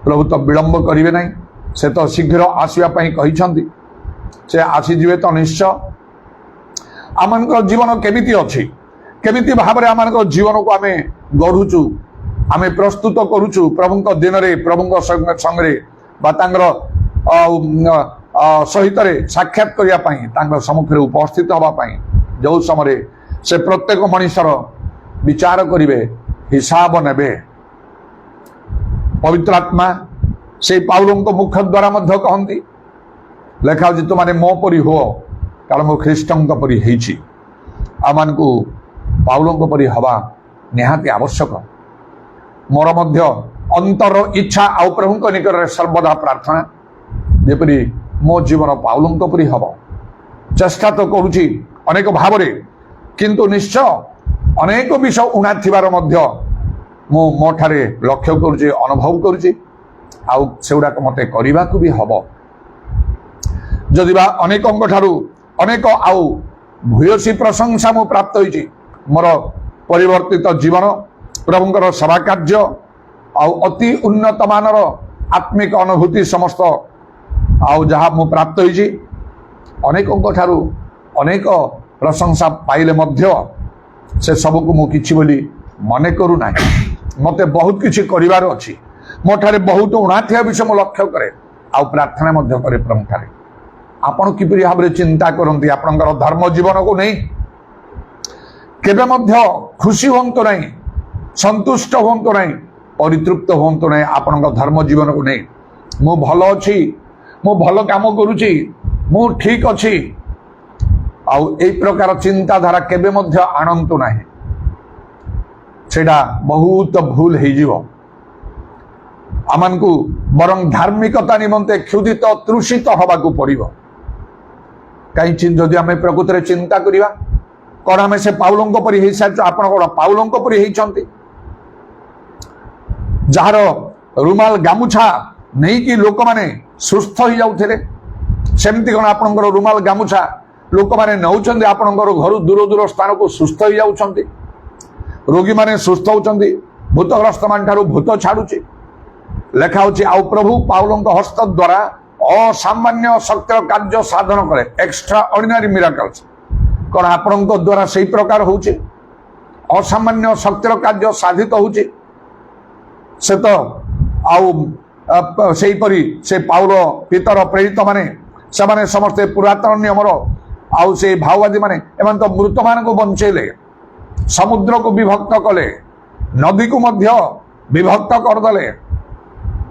प्रभु तो विलंब करिवे नहीं से तो शीघ्र आसवा कही से आसीजे तो निश्चय आमनकर जीवन केमिति अछि केमिति भाव आमनकर जीवन को आमे गढ़ुचु आमे प्रस्तुत करुचु प्रभुंक दिन रे प्रभुंक संगे बा तांगर सहित साक्षात करिया पई तांगर सम्मुख रे उपस्थित होबा पई जो समय से प्रत्येक मनुष्यर विचार करिवे हिसाब नेबे पवित्र आत्मा से पाउलों मुख द्वारा मध्य कहती लेखा तुम माने मो परी हो कारण मो ख्रीष्टों परी होइछि आमान को पाउलों परी हवा निहाती आवश्यक मोर मध्य अंतर इच्छा आउ प्रभुंक निकट सर्वदा प्रार्थना जेपरी मो जीवन पाउलों परी हम चेष्टा तो करुछि अनेक भाव किंतु निश्चय अनेक विषय उणा थिबार मध्य मो ठारे लक्ष्य करुछि अनुभव करुछि आउ सेउडा मते करबा को भी हबो जदि बा अनेकों ठारू अनेक आउ भूयसी प्रशंसा मु प्राप्त होइछि मोर परिवर्तित जीवन प्रभुंकर सभा कार्य आउ अति उन्नत मानर आत्मिक अनुभूति समस्त आउ जहाँ मु प्राप्त होइछि अनेकों ठारू अनेक प्रशंसा पाइले मध्य से सब को मु किछि बोली मने करू नाही मते बहुत किछि करिवार अछि मो ठारे बहुत उणाथिया विषय मु लक्ष्य करे आउ प्रार्थना मध्य करे प्रभु ठारे आपण किपरि भाव चिंता करंती आपनकर धर्म जीवन को नहीं केबे मध्य खुशी होंतो नहीं संतुष्ट होंतो नहीं परितृप्त होंतो नहीं आपनकर धर्म जीवन को नहीं मु भलो अछि मु भलो काम करूछि मु ठीक अछि आउ एई प्रकार चिंताधारा केबे मध्य आनंतो नाही सेटा बहुत भूल हो जीवो आमान को बरं धार्मिकता निमंते क्षुदित तृषित हवा को पड़िबो कहीं जदि आम प्रकृत में चिंता करिबा कौन आम से पाउलों परी हो सारी आप पाउलों परी होती जार रुमाल गामुछा नहीं कि लोक माने सुस्थ हो जाउथिले सेमती कौन आपनकर रुमाल गामुछा लोक माने नौचंदी आपनकर घर दूर दूर स्थान को सुस्थ हो जाउछंती रोगी माने सुस्थ होउछंती भूतग्रस्त मान ठारू भूत छाड़ुची लेखा होची आउ प्रभु पाउलों हस्त द्वारा असामान्य शक्तिर कार्य साधन करे एक्स्ट्रा ऑर्डिनरी मिराकल्स कौन आपण द्वारा से प्रकार होची असामान्य शक्तिर कार्य साधित होची से तो आउ से परी से पाउल पितर प्रेरित माने से माने समस्ते पुरातन नियमर आउ से भाववादी माने एमान तो मृत मान को बंचेले समुद्र को विभक्त कले नदी को मध्य विभक्त करदले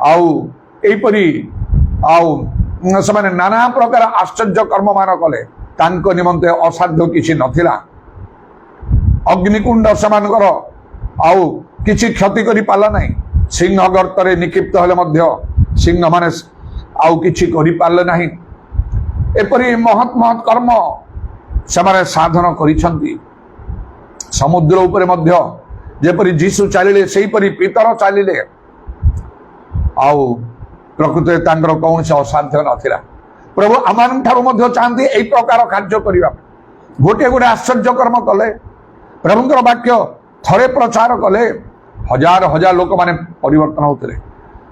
आउ एपरी आउ से नाना प्रकार आश्चर्य कर्म मान कले तांको निमंते असाध्य किछि नथिला अग्निकुंड सेमानकर आउ किछि क्षति करि पाला नाही सिंह गर्तरे निक्षिप्त हेले मध्य सिंह माने आउ किछि करि पाले नाही एपरी महत् महत् कर्म सेमाने साधन करिसंती समुद्र उपरे मध्य जेपरी जीशु चलिले सेही परी पितर चलिले आउ प्रकृति तांकर कौन से असाध्य नथिला प्रभु आमान ठारू मध्य चाहती एई प्रकार कार्य करिबा गोटे गोटे आश्चर्य कर्म कले प्रभुंकर वाक्य थरे प्रचार कले हजार हजार लोक माने परिवर्तन होतले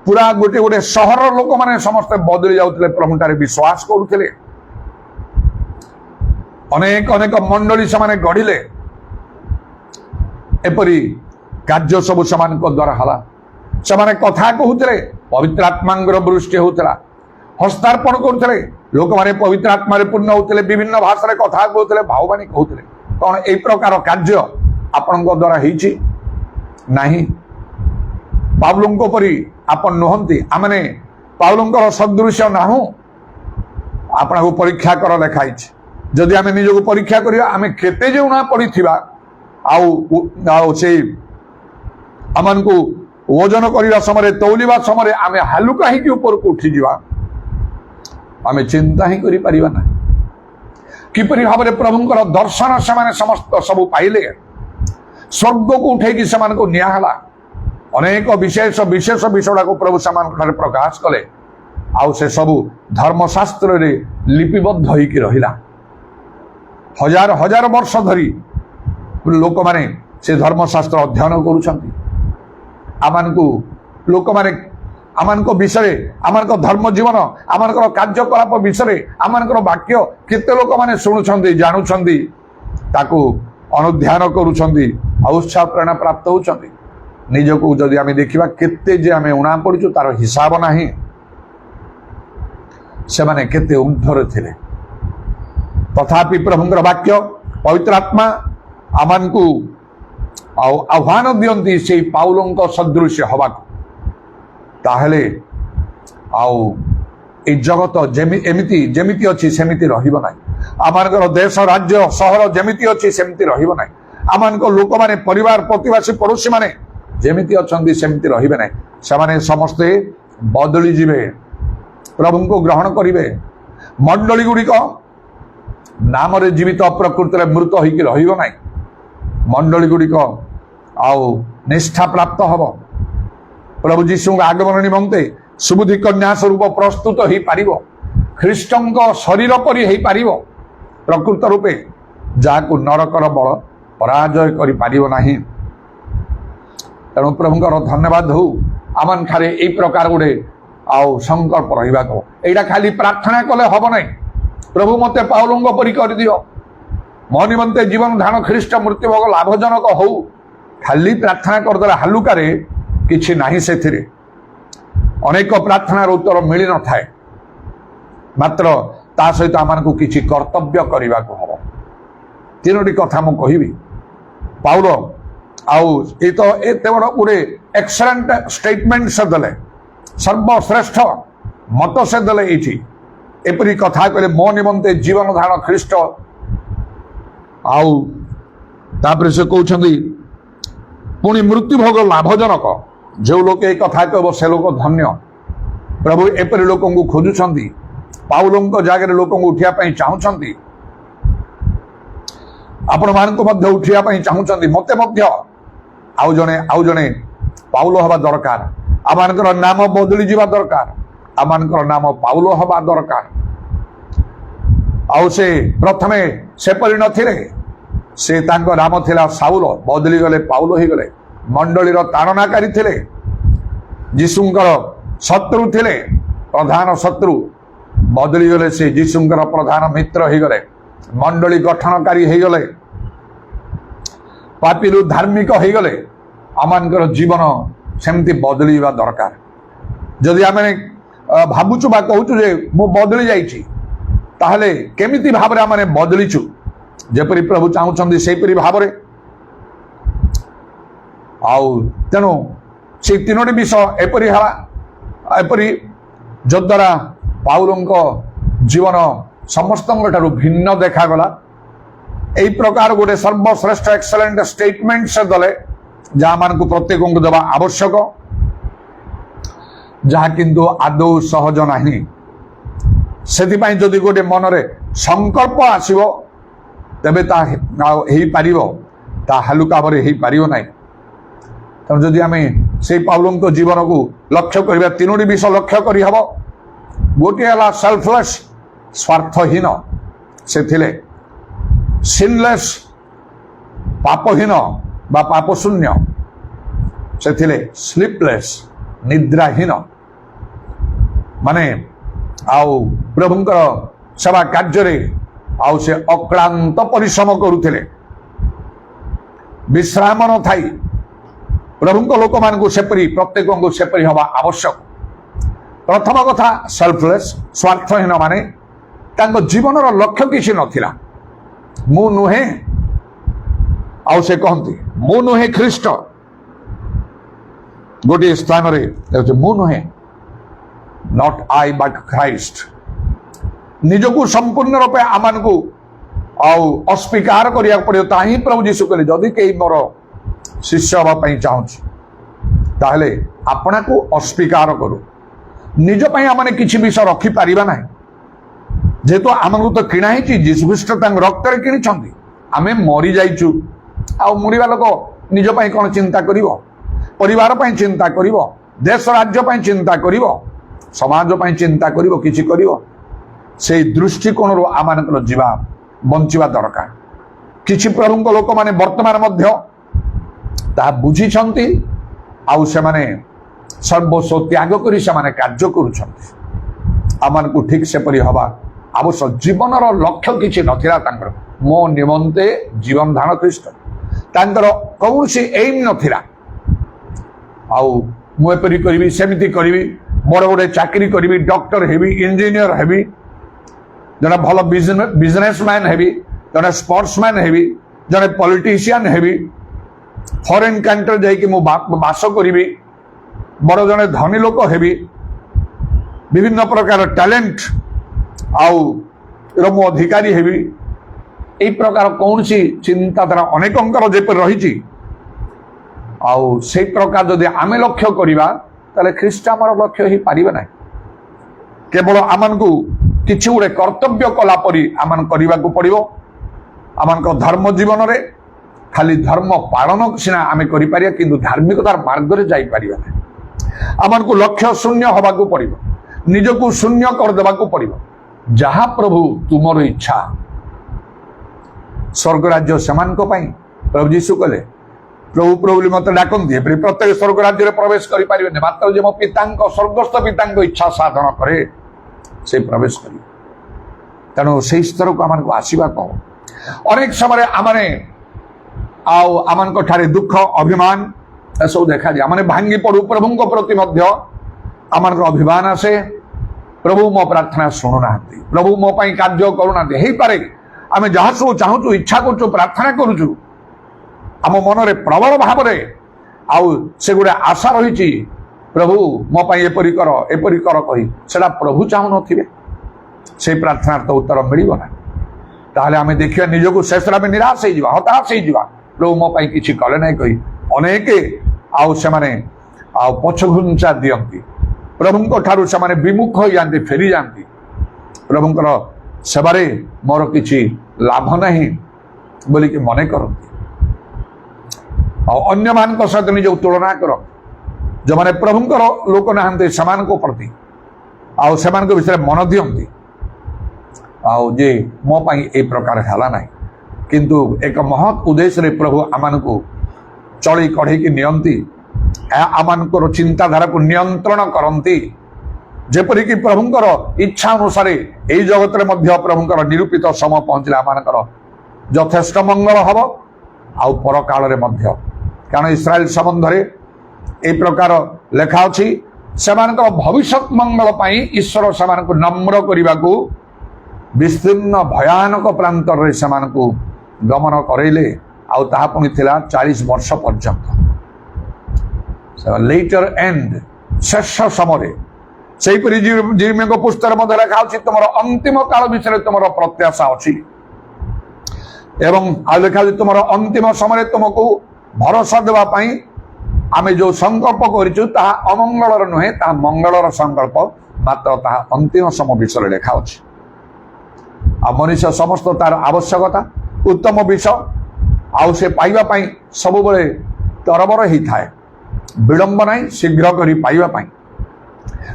पूरा गोटे गोटे शहर लोक माने समस्त बदली जाउतले प्रभु ठारे विश्वास करुतले अनेक अनेक मंडली से माने गढ़िले एपरी कार्य सब समान को द्वारा हला ସେମାନେ କଥା କହୁଥିଲେ, ପବିତ୍ର ଆତ୍ମାଙ୍କର ବୃଷ୍ଟି ହଉଥିଲା, ହସ୍ତାର୍ପଣ କରୁଥିଲେ, ଲୋକମାନେ ପବିତ୍ର ଆତ୍ମାରେ ପୂର୍ଣ୍ଣ ହଉଥିଲେ, ବିଭିନ୍ନ ଭାଷାରେ କଥା କହୁଥିଲେ, ଭାବବାଣୀ କହୁଥିଲେ। କଣ এই ପ୍ରକାର କାର୍ଯ୍ୟ ଆପଣଙ୍କ ଦ୍ୱାରା ହେଇଛି? ନାହିଁ। ପାଉଲଙ୍କ ପରି ଆପଣ ନୁହନ୍ତି, ଆମେ ପାଉଲଙ୍କର ସଦୃଶ୍ୟ ନାହୁଁ। ଆପଣଙ୍କୁ ପରୀକ୍ଷା କର ଲେଖାଇଛି। ଯଦି ଆମେ ନିଜକୁ ପରୀକ୍ଷା କରିବା, ଆମେ କେତେ ଜଣା ପଡ଼ିଥିବା, ଆଉ ସେଇ ଆମକୁ ଓଜନ କରିବା ସମୟରେ, ତୌଲିବା ସମୟରେ ଆମେ ହାଲୁକା ହେଇକି ଉପରକୁ ଉଠିଯିବା, ଆମେ ଚିନ୍ତା ହିଁ କରିପାରିବା ନାହିଁ। କିପରି ଭାବରେ ପ୍ରଭୁଙ୍କର ଦର୍ଶନ ସେମାନେ ସମସ୍ତ ସବୁ ପାଇଲେ, ସ୍ୱର୍ଗକୁ ଉଠେଇକି ସେମାନଙ୍କୁ ନିଆହେଲା। ଅନେକ ବିଶେଷ ବିଷୟକୁ ପ୍ରଭୁ ସେମାନଙ୍କଠାରେ ପ୍ରକାଶ କଲେ, ଆଉ ସେ ସବୁ ଧର୍ମଶାସ୍ତ୍ରରେ ଲିପିବଦ୍ଧ ହେଇକି ରହିଲା। ହଜାର ହଜାର ବର୍ଷ ଧରି ଲୋକମାନେ ସେ ଧର୍ମଶାସ୍ତ୍ର ଅଧ୍ୟୟନ କରୁଛନ୍ତି। ଲୋକମାନେ ଆମମାନଙ୍କ ବିଷୟରେ, ଆମମାନଙ୍କ ଧର୍ମ ଜୀବନ, ଆମଙ୍କର କାର୍ଯ୍ୟକଳାପ ବିଷୟରେ, ଆମଙ୍କର ବାକ୍ୟ କେତେ ଲୋକମାନେ ଶୁଣୁଛନ୍ତି, ଜାଣୁଛନ୍ତି, ତାକୁ ଅନୁଧ୍ୟାନ କରୁଛନ୍ତି, ଆଉ ଉତ୍ସାହ ପ୍ରେରଣା ପ୍ରାପ୍ତ ହେଉଛନ୍ତି। ନିଜକୁ ଯଦି ଆମେ ଦେଖିବା, କେତେ ଯେ ଆମେ ଉଣା ପଡ଼ିଛୁ ତାର ହିସାବ ନାହିଁ। ସେମାନେ କେତେ ଊର୍ଦ୍ଧ୍ୱରେ ଥିଲେ। ତଥାପି ପ୍ରଭୁଙ୍କର ବାକ୍ୟ, ପବିତ୍ର ଆତ୍ମା ଆମମାନଙ୍କୁ ଆହ୍ୱାନ ଦିଅନ୍ତି ସେଇ ପାଉଲଙ୍କ ସଦୃଶ୍ୟ ହବାକୁ। ତାହେଲେ ଆଉ এই ଜଗତ ଏମିତି ଯେମିତି ଅଛି ସେମିତି ରହିବ ନାହିଁ। ଆମମାନଙ୍କର ଦେଶ, ରାଜ୍ୟ, ସହର ଯେମିତି ଅଛି ସେମିତି ରହିବ ନାହିଁ। ଆମମାନଙ୍କ ଲୋକମାନେ, ପରିବାର, ପ୍ରତିବାସୀ, ପଡ଼ୋଶୀ ମାନେ ଯେମିତି ଅଛନ୍ତି ସେମିତି ରହିବେ ନାହିଁ। ସେମାନେ ସମସ୍ତେ ବଦଳି ଯିବେ, ପ୍ରଭୁଙ୍କୁ ଗ୍ରହଣ କରିବେ। ମଣ୍ଡଳୀ ଗୁଡ଼ିକ ନାମରେ ଜୀବିତ, ପ୍ରକୃତିରେ ମୃତ ହେଇକି ରହିବ ନାହିଁ। ମଣ୍ଡଳୀ ଗୁଡ଼ିକ ଆଉ ନିଷ୍ଠା ପ୍ରାପ୍ତ ହବ। ପ୍ରଭୁ ଯୀଶୁଙ୍କ ଆଗମନ ନିମନ୍ତେ ସୁବୁଦ୍ଧି କନ୍ୟା ସ୍ୱରୂପ ପ୍ରସ୍ତୁତ ହେଇପାରିବ। ଖ୍ରୀଷ୍ଟଙ୍କ ଶରୀର ପରି ହେଇପାରିବ ପ୍ରକୃତ ରୂପେ, ଯାହାକୁ ନରକର ବଳ ପରାଜୟ କରିପାରିବ ନାହିଁ। ତେଣୁ ପ୍ରଭୁଙ୍କର ଧନ୍ୟବାଦ ହଉ, ଆମଠାରେ ଏଇ ପ୍ରକାର ଗୋଟେ ଆଉ ସଂକଳ୍ପ ରହିବାକୁ। ଏଇଟା ଖାଲି ପ୍ରାର୍ଥନା କଲେ ହବ ନାହିଁ, ପ୍ରଭୁ ମୋତେ ପାଉଲଙ୍କ ପରି କରିଦିଅ, ମୋ ନିମନ୍ତେ ଜୀବନ ଧାରଣ ଖ୍ରୀଷ୍ଟ ମୃତ୍ୟୁଭୋଗ ଲାଭଜନକ ହଉ, ଖାଲି ପ୍ରାର୍ଥନା କରିଦେଲେ ହାଲୁକାରେ କିଛି ନାହିଁ। ସେଥିରେ ଅନେକ ପ୍ରାର୍ଥନାର ଉତ୍ତର ମିଳିନଥାଏ, ମାତ୍ର ତା ସହିତ ଆମମାନଙ୍କୁ କିଛି କର୍ତ୍ତବ୍ୟ କରିବାକୁ ହବ। ତିନୋଟି କଥା ମୁଁ କହିବି। ପାଉଲ ଆଉ ଏତେ ବଡ଼ ଗୋଟେ ଏକ୍ସେଲେଣ୍ଟ ଷ୍ଟେଟମେଣ୍ଟ ସେ ଦେଲେ, ସର୍ବଶ୍ରେଷ୍ଠ ମତ ସେ ଦେଲେ। ଏଇଠି ଏପରି କଥା କହିଲେ, ମୋ ନିମନ୍ତେ ଜୀବନ ଧାରଣ ଖ୍ରୀଷ୍ଟ, ଆଉ ତାପରେ ସେ କହୁଛନ୍ତି ପୁଣି ମୃତ୍ୟୁଭୋଗ ଲାଭଜନକ। ଯେଉଁ ଲୋକ এই କଥା କହିବ ସେ ଲୋକ ଧନ୍ୟ। ପ୍ରଭୁ ଏପରି ଲୋକଙ୍କୁ ଖୋଜୁଛନ୍ତି, ପାଉଲଙ୍କ ଜାଗାରେ ଲୋକଙ୍କୁ ଉଠିବା ପାଇଁ ଚାହୁଁଛନ୍ତି। ଆପଣମାନଙ୍କୁ ମଧ୍ୟ ଉଠିବା ପାଇଁ ଚାହୁଁଛନ୍ତି, ମୋତେ ମଧ୍ୟ ଆଉ ଜଣେ ପାଉଲ ହେବା ଦରକାର। ଆମମାନଙ୍କର ନାମ ବଦଳି ଯିବା ଦରକାର, ଆମମାନଙ୍କର ନାମ ପାଉଲ ହେବା ଦରକାର। ଆଉ ସେ ପ୍ରଥମେ ସେପରି ନଥିଲେ, ସେ ତାଙ୍କ ନାମ ଥିଲା ସାଉଲ, ବଦଳି ଗଲେ ପାଉଲ ହେଇଗଲେ। ମଣ୍ଡଳୀର ତାଡ଼ନାକାରୀ ଥିଲେ, ଯୀଶୁଙ୍କର ଶତ୍ରୁ ଥିଲେ, ପ୍ରଧାନ ଶତ୍ରୁ, ବଦଳି ଗଲେ ସେ ଯୀଶୁଙ୍କର ପ୍ରଧାନ ମିତ୍ର ହେଇଗଲେ, ମଣ୍ଡଳୀ ଗଠନକାରୀ ହେଇଗଲେ, ପାପୀରୁ ଧାର୍ମିକ ହେଇଗଲେ। ଆମମାନଙ୍କର ଜୀବନ ସେମିତି ବଦଳିବା ଦରକାର। ଯଦି ଆମେ ଭାବୁଛୁ ବା କହୁଛୁ ଯେ ମୁଁ ବଦଳି ଯାଇଛି, ତାହେଲେ କେମିତି ଭାବରେ ଆମେ ବଦଳିଛୁ? ଯେପରି ପ୍ରଭୁ ଚାହୁଁଛନ୍ତି ସେହିପରି ଭାବରେ। ଆଉ ତେଣୁ ସେଇ ତିନୋଟି ବିଷୟ ଏପରି ହେଲା, ଏପରି ଯଦ୍ୱାରା ପାଉଲଙ୍କ ଜୀବନ ସମସ୍ତଙ୍କ ଠାରୁ ଭିନ୍ନ ଦେଖାଗଲା। এই ପ୍ରକାର ଗୋଟେ ସର୍ବଶ୍ରେଷ୍ଠ ଏକ୍ସେଲେଣ୍ଟ ଷ୍ଟେଟମେଣ୍ଟ ସେ ଦେଲେ, ଯାହାମାନଙ୍କୁ ପ୍ରତ୍ୟେକଙ୍କୁ ଦେବା ଆବଶ୍ୟକ, ଯାହା କିନ୍ତୁ ଆଦୌ ସହଜ ନାହିଁ। ସେଥିପାଇଁ ଯଦି ଗୋଟେ ମନରେ ସଂକଳ୍ପ ଆସିବ, ତେବେ ତାହା ହେଇପାରିବ, ତାହା ହାଲୁକା ଭାବରେ ହେଇପାରିବ ନାହିଁ। ତେଣୁ ଯଦି ଆମେ ସେଇ ପାଉଲଙ୍କ ଜୀବନକୁ ଲକ୍ଷ୍ୟ କରିବା, ତିନୋଟି ବିଷୟ ଲକ୍ଷ୍ୟ କରିହେବ। ଗୋଟିଏ ହେଲା ସେଲ୍ଫଲେସ୍, ସ୍ୱାର୍ଥହୀନ ସେ ଥିଲେ। ସିନଲେସ୍, ପାପହୀନ ବା ପାପଶୂନ୍ୟ ସେ ଥିଲେ। ସ୍ଲିପଲେସ୍, ନିଦ୍ରାହୀନ, ମାନେ ଆଉ ପ୍ରଭୁଙ୍କର ସେବା କାର୍ଯ୍ୟରେ ଆଉ ସେ ଅକ୍ଳାନ୍ତ ପରିଶ୍ରମ କରୁଥିଲେ, ବିଶ୍ରାମ ନଥାଇ प्रभु लोक मान सेपरी प्रत्येक को सेपरी हवा आवश्यक। प्रथम कथा सेल्फलेस स्वार्थहीन माने जीवन लक्ष्य किसी नथिला। मु नुहे आउ से कहती मु नुहे ख्रीष्ट गोटे स्थान रे मु नुहे नॉट आई बट ख्राइस्ट। निजको संपूर्ण रूपे आमान को अस्वीकार करिया पड़ियो। ताही प्रभु यीशु कहले जदि केही मोर शिष्य हवा पई चाहूछि ताहले आपना को अस्वीकार करू। निज पई आमाने किछि विषय रखि परिबा नाही। जेतो आमको तो किणा ही यीशु ख्रीष्ट तांग रक्त रे किनि छंती। आमे मरि जाइछु आ मरिबा लोक निज पई कोन चिंता करिवो। परिवार पई चिंता करिवो, देश राज्य पई चिंता करिवो, समाज पई चिंता करिवो, किछि करिवो। से दृष्टिकोण रो आमानकर जीवा बंचिबा दरकार। किछि प्रभु लोक माने वर्तमान मध्य ता बुझी छंती आउ से माने सर्वस्व त्याग करी से माने कार्य करूछंती। आमान को ठीक से परि हवा आवश्यक। जीवन लक्ष्य किछि नथिला तांकर। मो निमंते जीवन धान ख्रीष्ट तांकर कौनसी एम नथिला। आउ मु एपरि करिवि सेमिति करिवि बड़ बड़ चाकरी करिवि, डॉक्टर हेबी, इंजीनियर हेबी, जने भल बिजनेसमैन हेबी, जने स्पोर्ट्समैन हेबी, जने पॉलिटिशियन हेबी, फॉरेन कंट्री जाइकि मु बास करिवि, बड़ जने धनी लोक हेबी, विभिन्न प्रकार टैलेंट आउ मु अधिकारी हेबी। एई प्रकार कौनसी चिंताधारा अनेकंकर जेपर रही आउ से प्रकार जदि आमे लक्ष्य करिबा ताले ख्रीष्ट आमर लक्ष्य ही पारिबा नाही। केवल आमान को किछि गुडे कर्तव्य कला परि आमान करिबा को पड़िबो। आमान को धर्म जीवन रे खाली धर्म पालन सिना आमे करि पारिया किंतु धार्मिकतार मार्ग रे जाई पारिबा नाही। आमान को लक्ष्य शून्य होबा को पड़िबो, निज को शून्य कर देबा को पड़िबो। जहा प्रभु तुमर इच्छा स्वर्ग राज्य समान को पाई प्रभु यीशु कहले प्रभु प्रभु मत डाकती प्रत्येक स्वर्ग राज्य में प्रवेश करि पारिबे मात्र जे मो पितांको स्वर्गस्थ पितांको इच्छा साधन करे से प्रवेश करिबे। तेणु से स्तर को आमान को आसीबा को अनेक समय आमाने आउ आमान को ठारे दुख अभिमान सब देखा जाए। आमाने भांगी पड़ू प्रभु को प्रति मध्य आमान को अभिमान आसे। प्रभु मो प्रार्थना शुणुना, प्रभु मो पई कार्य करूना हे पारे आमे जहा सब चाहूचु इच्छा करचु प्रार्थना करूचु आम मन रे प्रबल भाव रे आउ से गुडे आशा रही प्रभु मो पई एपरि कर कहि सेडा प्रभु चाहू नथिबे से प्रार्थना तो उत्तर मिलिबो ना। ताहले आमे देखिया निजको शेष आमे निराश हे जिवा, हताश हे जिवा। प्रभु मो पई किछि कले नै कहि अनेके आउ से माने आउ पछघुंचा दियंती। प्रभु को ठारू से माने विमुख हो जांती, फेरी जांती। प्रभुंकर सेवारे मोर किछि लाभ नहीं बोली कि मने करती। और अन्य मान को सहित निज तुलना कर जो माने प्रभुंकर लोक नहांते समान को प्रति आउ समान को विषय मन दियंती आउ जे मो पई ए प्रकार हला नाही किंतु एक महत् उद्देश्य रे प्रभु आमान को चली कढ़े की नियंती आमान को चिंताधारा को नियंत्रण करंती। जेपरि कि प्रभुंकर इच्छा अनुसार एई जगत रे मध्य प्रभुंकर निरूपित समय पहुंचला आमानकर यथेष्ट मंगल हब आउ पर काल रे मध्य। कारण इस्राएल संबंध रे ए प्रकार लेखा अछि सेमानकर भविष्यत मंगल पाई ईश्वर सेमानकु नम्र करिबा को विस्तीर्ण भयानक प्रांत रे सेमानकु गमन करैले आउ ताहा पुनी थिला 40 वर्ष पर्यंत। लेटर एंड शेष समय से जिर्मिया को पुस्तक मध्य लेखा अछि तुमर अंतिम काल विषय तुमर प्रत्याशा अछि एवं आ लेखा तुमर अंतिम समय तुमको भरोसा देवा पाई आमे जो संकल्प करिछु ताहा अमंगलर नुहे ताहा मंगलर संकल्प मात्र ताहा अंतिम समय विषय लेखा अछि। आ मनुष्य समस्त तार आवश्यकता उत्तम विषय आउ से पाइबा पाई सब बेले तरबर ही थाए विलंब नहीं शीघ्र करी पाइबा पाई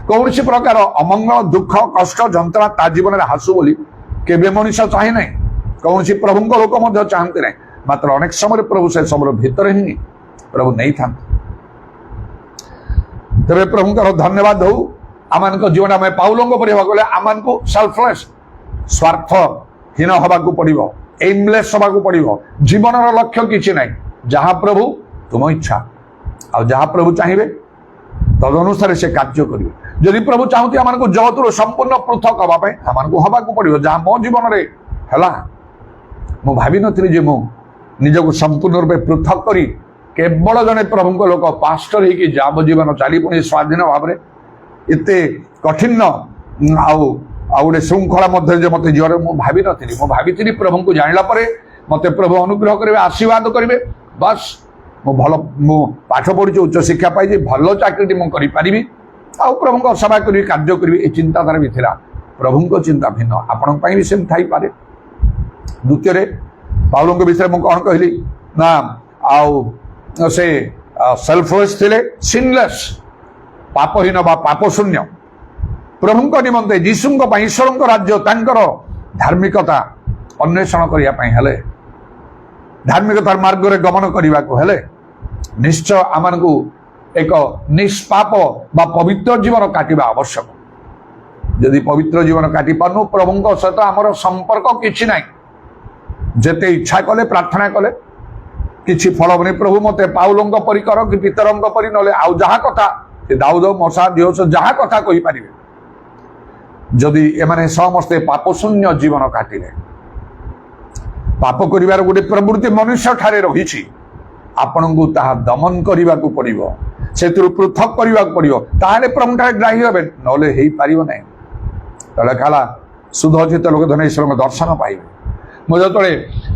कौन प्रकार अमंगल दुख कष्ट जंत्रणा ता जीवन में हासु बोली केबे मनुष्य चाहे नहीं कौन प्रभु लोक मध्य चाहते नहीं मात्र अनेक समय प्रभु से सब भीतर ही प्रभु नहीं था। तेरे प्रभुंकर धन्यवाद हो आमान को जीवन में पाउलों पर गले आमान को सेल्फलेस स्वार्थहीन हवा को पड़ो एमलेस हवा को पड़ो जीवन लक्ष्य किसी ना जहाँ प्रभु तुम इच्छा ଆଉ ଯାହା ପ୍ରଭୁ ଚାହିଁବେ ତଦନୁସାରେ ସେ କାର୍ଯ୍ୟ କରିବେ। ଯଦି ପ୍ରଭୁ ଚାହୁଁନ୍ତି ଆମକୁ ଜଗତରୁ ସମ୍ପୂର୍ଣ୍ଣ ପୃଥକ ହେବା ପାଇଁ ଆମକୁ ହବାକୁ ପଡିବ। ଯାହା ମୋ ଜୀବନରେ ହେଲା, ମୁଁ ଭାବିନଥିଲି ଯେ ମୁଁ ନିଜକୁ ସମ୍ପୂର୍ଣ୍ଣ ରୂପେ ପୃଥକ କରି କେବଳ ଜଣେ ପ୍ରଭୁଙ୍କ ଲୋକ ପାଷ୍ଟର ହେଇକି ଯାବ ଜୀବନ ଚାଲି ପୁଣି ସ୍ୱାଧୀନ ଭାବରେ ଏତେ କଠିନ ଆଉ ଗୋଟେ ଶୃଙ୍ଖଳା ମଧ୍ୟରେ ଯେ ମତେ ଯିବାର ମୁଁ ଭାବିନଥିଲି। ମୁଁ ଭାବିଥିଲି ପ୍ରଭୁଙ୍କୁ ଜାଣିଲା ପରେ ମତେ ପ୍ରଭୁ ଅନୁଗ୍ରହ କରିବେ, ଆଶୀର୍ବାଦ କରିବେ, ବାସ୍ ମୁଁ ପାଠ ପଢୁଛି, ଉଚ୍ଚ ଶିକ୍ଷା ପାଇଛି, ଭଲ ଚାକିରିଟି ମୁଁ କରିପାରିବି ଆଉ ପ୍ରଭୁଙ୍କ ସେବା କରିବି, କାର୍ଯ୍ୟ କରିବି, ଏ ଚିନ୍ତାଧାରା ବି ଥିଲା। ପ୍ରଭୁଙ୍କ ଚିନ୍ତା ଭିନ୍ନ, ଆପଣଙ୍କ ପାଇଁ ବି ସେମିତି ଥାଇପାରେ। ଦ୍ୱିତୀୟରେ ପାଉଲଙ୍କ ବିଷୟରେ ମୁଁ କଣ କହିଲି ନା ଆଉ ସେ ସେଲ୍ଫଲେସ୍ ଥିଲେ, ସିନଲେସ୍, ପାପହୀନ ବା ପାପ ଶୂନ୍ୟ। ପ୍ରଭୁଙ୍କ ନିମନ୍ତେ ଯୀଶୁଙ୍କ ପାଇଁ ଈଶ୍ୱରଙ୍କ ରାଜ୍ୟ ତାଙ୍କର ଧାର୍ମିକତା ଅନ୍ୱେଷଣ କରିବା ପାଇଁ ହେଲେ, ଧାର୍ମିକତାର ମାର୍ଗରେ ଗମନ କରିବାକୁ ହେଲେ ନିଶ୍ଚୟ ଆମକୁ ଏକ ନିଷ୍ପାପ ବା ପବିତ୍ର ଜୀବନ କାଟିବା ଆବଶ୍ୟକ। ଯଦି ପବିତ୍ର ଜୀବନ କାଟି ପାରୁନୁ, ପ୍ରଭୁଙ୍କ ସହିତ ଆମର ସମ୍ପର୍କ କିଛି ନାହିଁ। ଯେତେ ଇଚ୍ଛା କଲେ, ପ୍ରାର୍ଥନା କଲେ କିଛି ଫଳ ହବନି। ପ୍ରଭୁ ମତେ ପାଉଲଙ୍କ ପରି କର କି ପିତରଙ୍କ ପରି, ନହେଲେ ଆଉ ଯାହା କଥା ସେ ଦାଉଦ, ମଶା, ଦିଓସ ଯାହା କଥା କହିପାରିବେ, ଯଦି ଏମାନେ ସମସ୍ତେ ପାପ ଶୂନ୍ୟ ଜୀବନ କାଟିଲେ, ପାପ କରିବାର ଗୋଟେ ପ୍ରବୃତ୍ତି ମନୁଷ୍ୟ ଠାରେ ରହିଛି, ଆପଣଙ୍କୁ ତାହା ଦମନ କରିବାକୁ ପଡିବ, ସେଥିରୁ ପୃଥକ କରିବାକୁ ପଡିବ, ତାହେଲେ ପ୍ରଭୁଠାରେ ଗ୍ରାହୀ ହେବେ, ନହେଲେ ହେଇପାରିବ ନାହିଁ। ତଳେ ଖାଲା ଶୁଦ୍ଧଚିତ୍ତ ଲୋକ ଧନ ଈଶ୍ୱରଙ୍କ ଦର୍ଶନ ପାଇବେ। ମୁଁ ଯେତେବେଳେ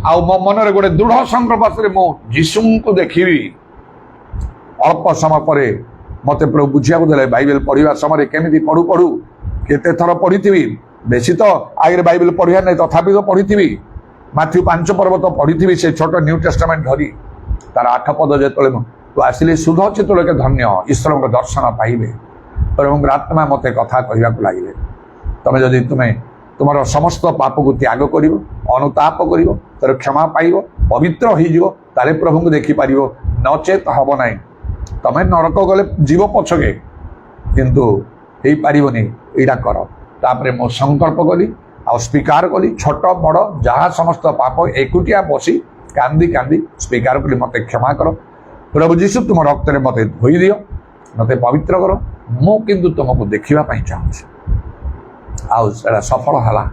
ଆଉ ମୋ ମନରେ ଗୋଟେ ଦୃଢ ସଂକଳ୍ପ ଆସିଲେ ମୁଁ ଯୀଶୁଙ୍କୁ ଦେଖିବି, ଅଳ୍ପ ସମୟ ପରେ ମତେ ପ୍ରଭୁ ବୁଝିବାକୁ ଦେଲେ ବାଇବେଲ ପଢିବା ସମୟରେ କେମିତି ପଢୁ କେତେ ଥର ପଢିଥିବି, ବେଶୀ ତ ଆଗରେ ବାଇବେଲ ପଢିବା ନାହିଁ, ତଥାପି ତ ପଢିଥିବି। ମାଥ୍ୟୁ 5 ପର୍ବ ତ ପଢିଥିବି, ସେ ଛୋଟ ନ୍ୟୁ ଟେଷ୍ଟାମେଣ୍ଟ ଧରି ତାର 8 ପଦ ଯେତେବେଳେ ତୁ ଆସିଲେ, ଶୁଦ୍ଧଚିତ୍ତ ଲୋକେ ଧନ୍ୟ ଈଶ୍ୱରଙ୍କ ଦର୍ଶନ ପାଇବେ। ପ୍ରଭୁଙ୍କର ଆତ୍ମା ମତେ କଥା କହିବାକୁ ଲାଗିଲେ, ତମେ ଯଦି ତୁମର ସମସ୍ତ ପାପକୁ ତ୍ୟାଗ କରିବ, ଅନୁତାପ କରିବ, ତାର କ୍ଷମା ପାଇବ, ପବିତ୍ର ହେଇଯିବ, ତାହେଲେ ପ୍ରଭୁଙ୍କୁ ଦେଖିପାରିବ, ନଚେତ ହବ ନାହିଁ। ତମେ ନରକ ଗଲେ ଯିବ ପଛକେ, କିନ୍ତୁ ହେଇପାରିବନି। ଏଇଟା କର। ତାପରେ ମୁଁ ସଂକଳ୍ପ କଲି ଆଉ ସ୍ୱୀକାର କଲି, ଛୋଟ ବଡ଼ ଯାହା ସମସ୍ତ ପାପ ଏକୁଟିଆ ବସି କାନ୍ଦି କାନ୍ଦି ସ୍ୱୀକାର କଲି, ମତେ କ୍ଷମା କର ପ୍ରଭୁ ଯୀଶୁ, ତୁମ ରକ୍ତରେ ମତେ ଧୋଇ ଦିଅ, ମତେ ପବିତ୍ର କର, ମୁଁ କିନ୍ତୁ ତୁମକୁ ଦେଖିବା ପାଇଁ ଚାହୁଁଛି। ଆଉ ସେଟା ସଫଳ ହେଲା।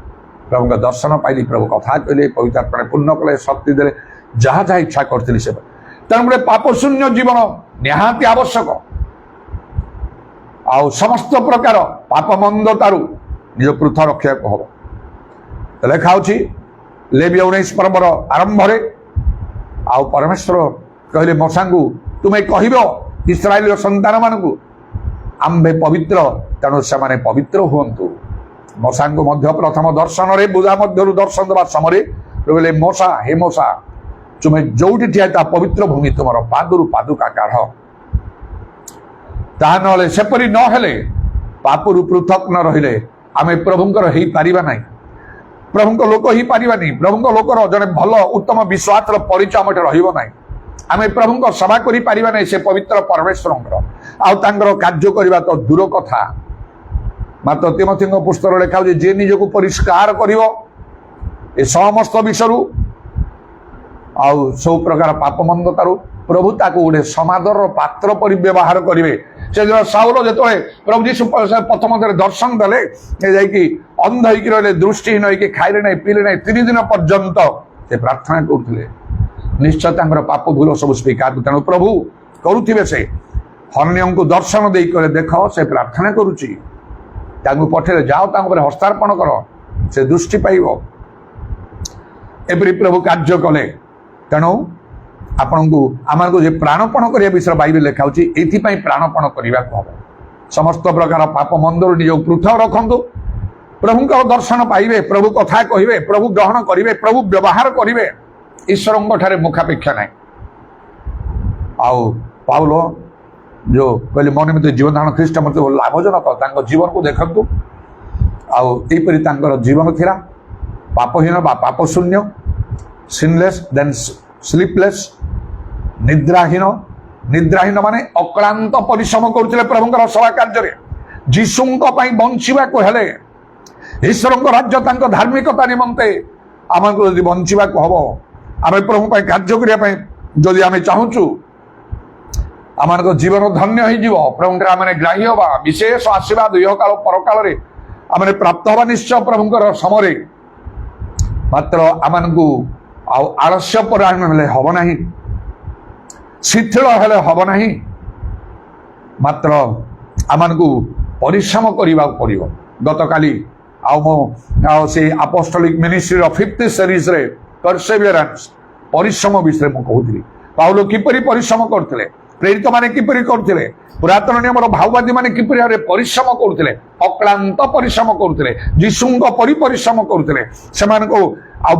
ପ୍ରଭୁଙ୍କ ଦର୍ଶନ ପାଇଲି, ପ୍ରଭୁ କଥା କହିଲେ, ପବିତ୍ର ଆତ୍ମାରେ ପୂର୍ଣ୍ଣ କଲେ, ଶକ୍ତି ଦେଲେ, ଯାହା ଯାହା ଇଚ୍ଛା କରିଥିଲି ସେ। ତେଣୁକରି ପାପ ଶୂନ୍ୟ ଜୀବନ ନିହାତି ଆବଶ୍ୟକ। ଆଉ ସମସ୍ତ ପ୍ରକାର ପାପ ମନ୍ଦତାରୁ ନିଜ ପୃଥକ ରଖିବାକୁ ହବ। ଲେଖା ଅଛି ଲେବୀ 19 ପର୍ବର ଆରମ୍ଭରେ, ଆଉ ପରମେଶ୍ୱର କହିଲେ ମୂଷାଙ୍କୁ, ତୁମେ କହିବ ଇସ୍ରାଏଲର ସନ୍ତାନ ମାନଙ୍କୁ ଆମ୍ଭେ ପବିତ୍ର, ତେଣୁ ସେମାନେ ପବିତ୍ର ହୁଅନ୍ତୁ। ମୂଷାଙ୍କୁ ମଧ୍ୟ ପ୍ରଥମ ଦର୍ଶନରେ ବୁଦା ମଧ୍ୟରୁ ଦର୍ଶନ ଦେବା ସମୟରେ କହିଲେ, ମୂଷା, ହେ ମୂଷା, ତୁମେ ଯୋଉଠି ଠିଆ ତା ପବିତ୍ର ଭୂମି, ତୁମର ପାଦରୁ ପାଦୁକା କାଢ। ତାହା ନହେଲେ, ସେପରି ନହେଲେ, ପାପରୁ ପୃଥକ ନ ରହିଲେ ଆମେ ପ୍ରଭୁଙ୍କର ହେଇପାରିବା ନାହିଁ, ପ୍ରଭୁଙ୍କ ଲୋକ ହେଇପାରିବାନି। ପ୍ରଭୁଙ୍କ ଲୋକର ଜଣେ ଭଲ ଉତ୍ତମ ବିଶ୍ୱାସର ପରିଚୟ ଆମ ଏଠି ରହିବ ନାହିଁ। ଆମେ ପ୍ରଭୁଙ୍କ ସେବା କରିପାରିବା ନାହିଁ, ସେ ପବିତ୍ର ପରମେଶ୍ୱରଙ୍କର, ଆଉ ତାଙ୍କର କାର୍ଯ୍ୟ କରିବା ତ ଦୂର କଥା। ମାତ୍ର ତିମୋଥୀଙ୍କ ପୁସ୍ତକରେ ଲେଖା ହେଉଛି, ଯିଏ ନିଜକୁ ପରିଷ୍କାର କରିବ ଏ ସମସ୍ତ ବିଷୟରୁ ଆଉ ସବୁ ପ୍ରକାର ପାପ ମନ୍ଦତାରୁ, ପ୍ରଭୁ ତାକୁ ଗୋଟେ ସମାଦରର ପାତ୍ର ପରି ବ୍ୟବହାର କରିବେ। ସେଦିନ ସାଉଲ ଯେତେବେଳେ ପ୍ରଭୁ ଯୀଶୁ ପ୍ରଥମ ଦର୍ଶନ ଦେଲେ, ଯାଇକି ଅନ୍ଧ ହେଇକି ରହିଲେ, ଦୃଷ୍ଟିହୀନ ହେଇକି ଖାଇଲେ ନାହିଁ, ପିଇଲେ ନାହିଁ, 3 ଦିନ ପର୍ଯ୍ୟନ୍ତ ସେ ପ୍ରାର୍ଥନା କରୁଥିଲେ। ନିଶ୍ଚୟ ତାଙ୍କର ପାପ ଭୁଲ ସବୁ ସ୍ୱୀକାର। ତେଣୁ ପ୍ରଭୁ କରୁଥିବେ, ସେ ହନ୍ୟଙ୍କୁ ଦର୍ଶନ ଦେଇ କହିଲେ, ଦେଖ ସେ ପ୍ରାର୍ଥନା କରୁଛି, ତାଙ୍କୁ ପଠେଇଲେ, ଯାଅ ତାଙ୍କ ଉପରେ ହସ୍ତାର୍ପଣ କର, ସେ ଦୃଷ୍ଟି ପାଇବ। ଏପରି ପ୍ରଭୁ କାର୍ଯ୍ୟ କଲେ। ତେଣୁ ଆମକୁ ଯେ ପ୍ରାଣପଣ କରିବା ବିଷୟରେ ବାଇବେଲ ଲେଖା ହେଉଛି, ଏଇଥିପାଇଁ ପ୍ରାଣପଣ କରିବାକୁ ହବ। ସମସ୍ତ ପ୍ରକାର ପାପ ମନ୍ଦରୁ ନିଜକୁ ପୃଥକ ରଖନ୍ତୁ, ପ୍ରଭୁଙ୍କର ଦର୍ଶନ ପାଇବେ, ପ୍ରଭୁ କଥା କହିବେ, ପ୍ରଭୁ ଗ୍ରହଣ କରିବେ, ପ୍ରଭୁ ବ୍ୟବହାର କରିବେ, ଈଶ୍ୱରଙ୍କ ଠାରେ ମୁଖାପେକ୍ଷା ନାହିଁ। ଆଉ ପାଉଲ ଯୋଉ କହିଲେ, ମୋ ନିମିତ୍ତ ଜୀବନ ଧାରଣ ଖ୍ରୀଷ୍ଟ ମତେ ଲାଭଜନକ, ତାଙ୍କ ଜୀବନକୁ ଦେଖନ୍ତୁ। ଆଉ ଏଇପରି ତାଙ୍କର ଜୀବନ ଥିଲା, ପାପହୀନ ବା ପାପ ଶୂନ୍ୟ, ସିନଲେସ୍ ଦେନ୍ ସ୍ଲିପଲେସ୍, ନିଦ୍ରାହୀନ ମାନେ ଅକ୍ଳାନ୍ତ ପରିଶ୍ରମ କରୁଥିଲେ ପ୍ରଭୁଙ୍କର ସେବା କାର୍ଯ୍ୟରେ। ଯୀଶୁଙ୍କ ପାଇଁ ବଞ୍ଚିବାକୁ ହେଲେ, ଈଶ୍ୱରଙ୍କ ରାଜ୍ୟ ତାଙ୍କ ଧାର୍ମିକତା ନିମନ୍ତେ ଆମକୁ ଯଦି ବଞ୍ଚିବାକୁ ହବ, ଆମେ ପ୍ରଭୁ ପାଇଁ କାର୍ଯ୍ୟ କରିବା ପାଇଁ ଯଦି ଆମେ ଚାହୁଁଛୁ, आम जीवन धन्य हो प्रभु आम ग्राह्य हवा विशेष आशीर्वाद इहकाल परकाल आम प्राप्त हवा निश्चय प्रभुंर समय मात्र आम आलस्य परायण हम ना शिथिल हेले हम ना मात्र आम परिश्रम करने पड़ो गत काली से अपोस्टोलिक मिनिस्ट्री 5th सीरीज रे परसेवरेंस परिश्रम विषय मुझे कहूली पाउल किपरि परिश्रम करते प्रेरित माने किपरि करते पुरातन नियम भाववादी माने किपरि भाव परिश्रम करते अक्लांत परिश्रम करते जीशुंक परि परिश्रम करते से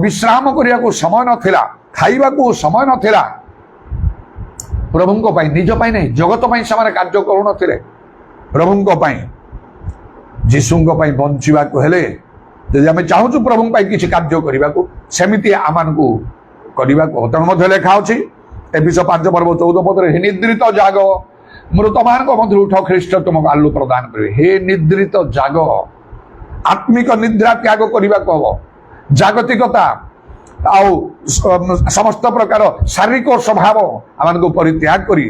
विश्राम करने को समय नाला खाइबा को समय नाला प्रभुंक निज नहीं जगत से कार्य करूँ प्रभुंक जीशुंक बंचा हेले जदि आम चाहूँ प्रभु किसी कार्य करने को सेमती आम करने को तेणु लेखा अच्छी एफिस 5 पर्व 14 पदरे हे निद्रित जाग मृत मान मध्य उठ ख्रीष्ट तुमको आलु प्रदान करे हे निद्रित जाग आत्मिक निद्रा त्याग करने को हम जागतिकता आउ समस्त प्रकार शारीरिक स्वभाव आम को परित्याग करी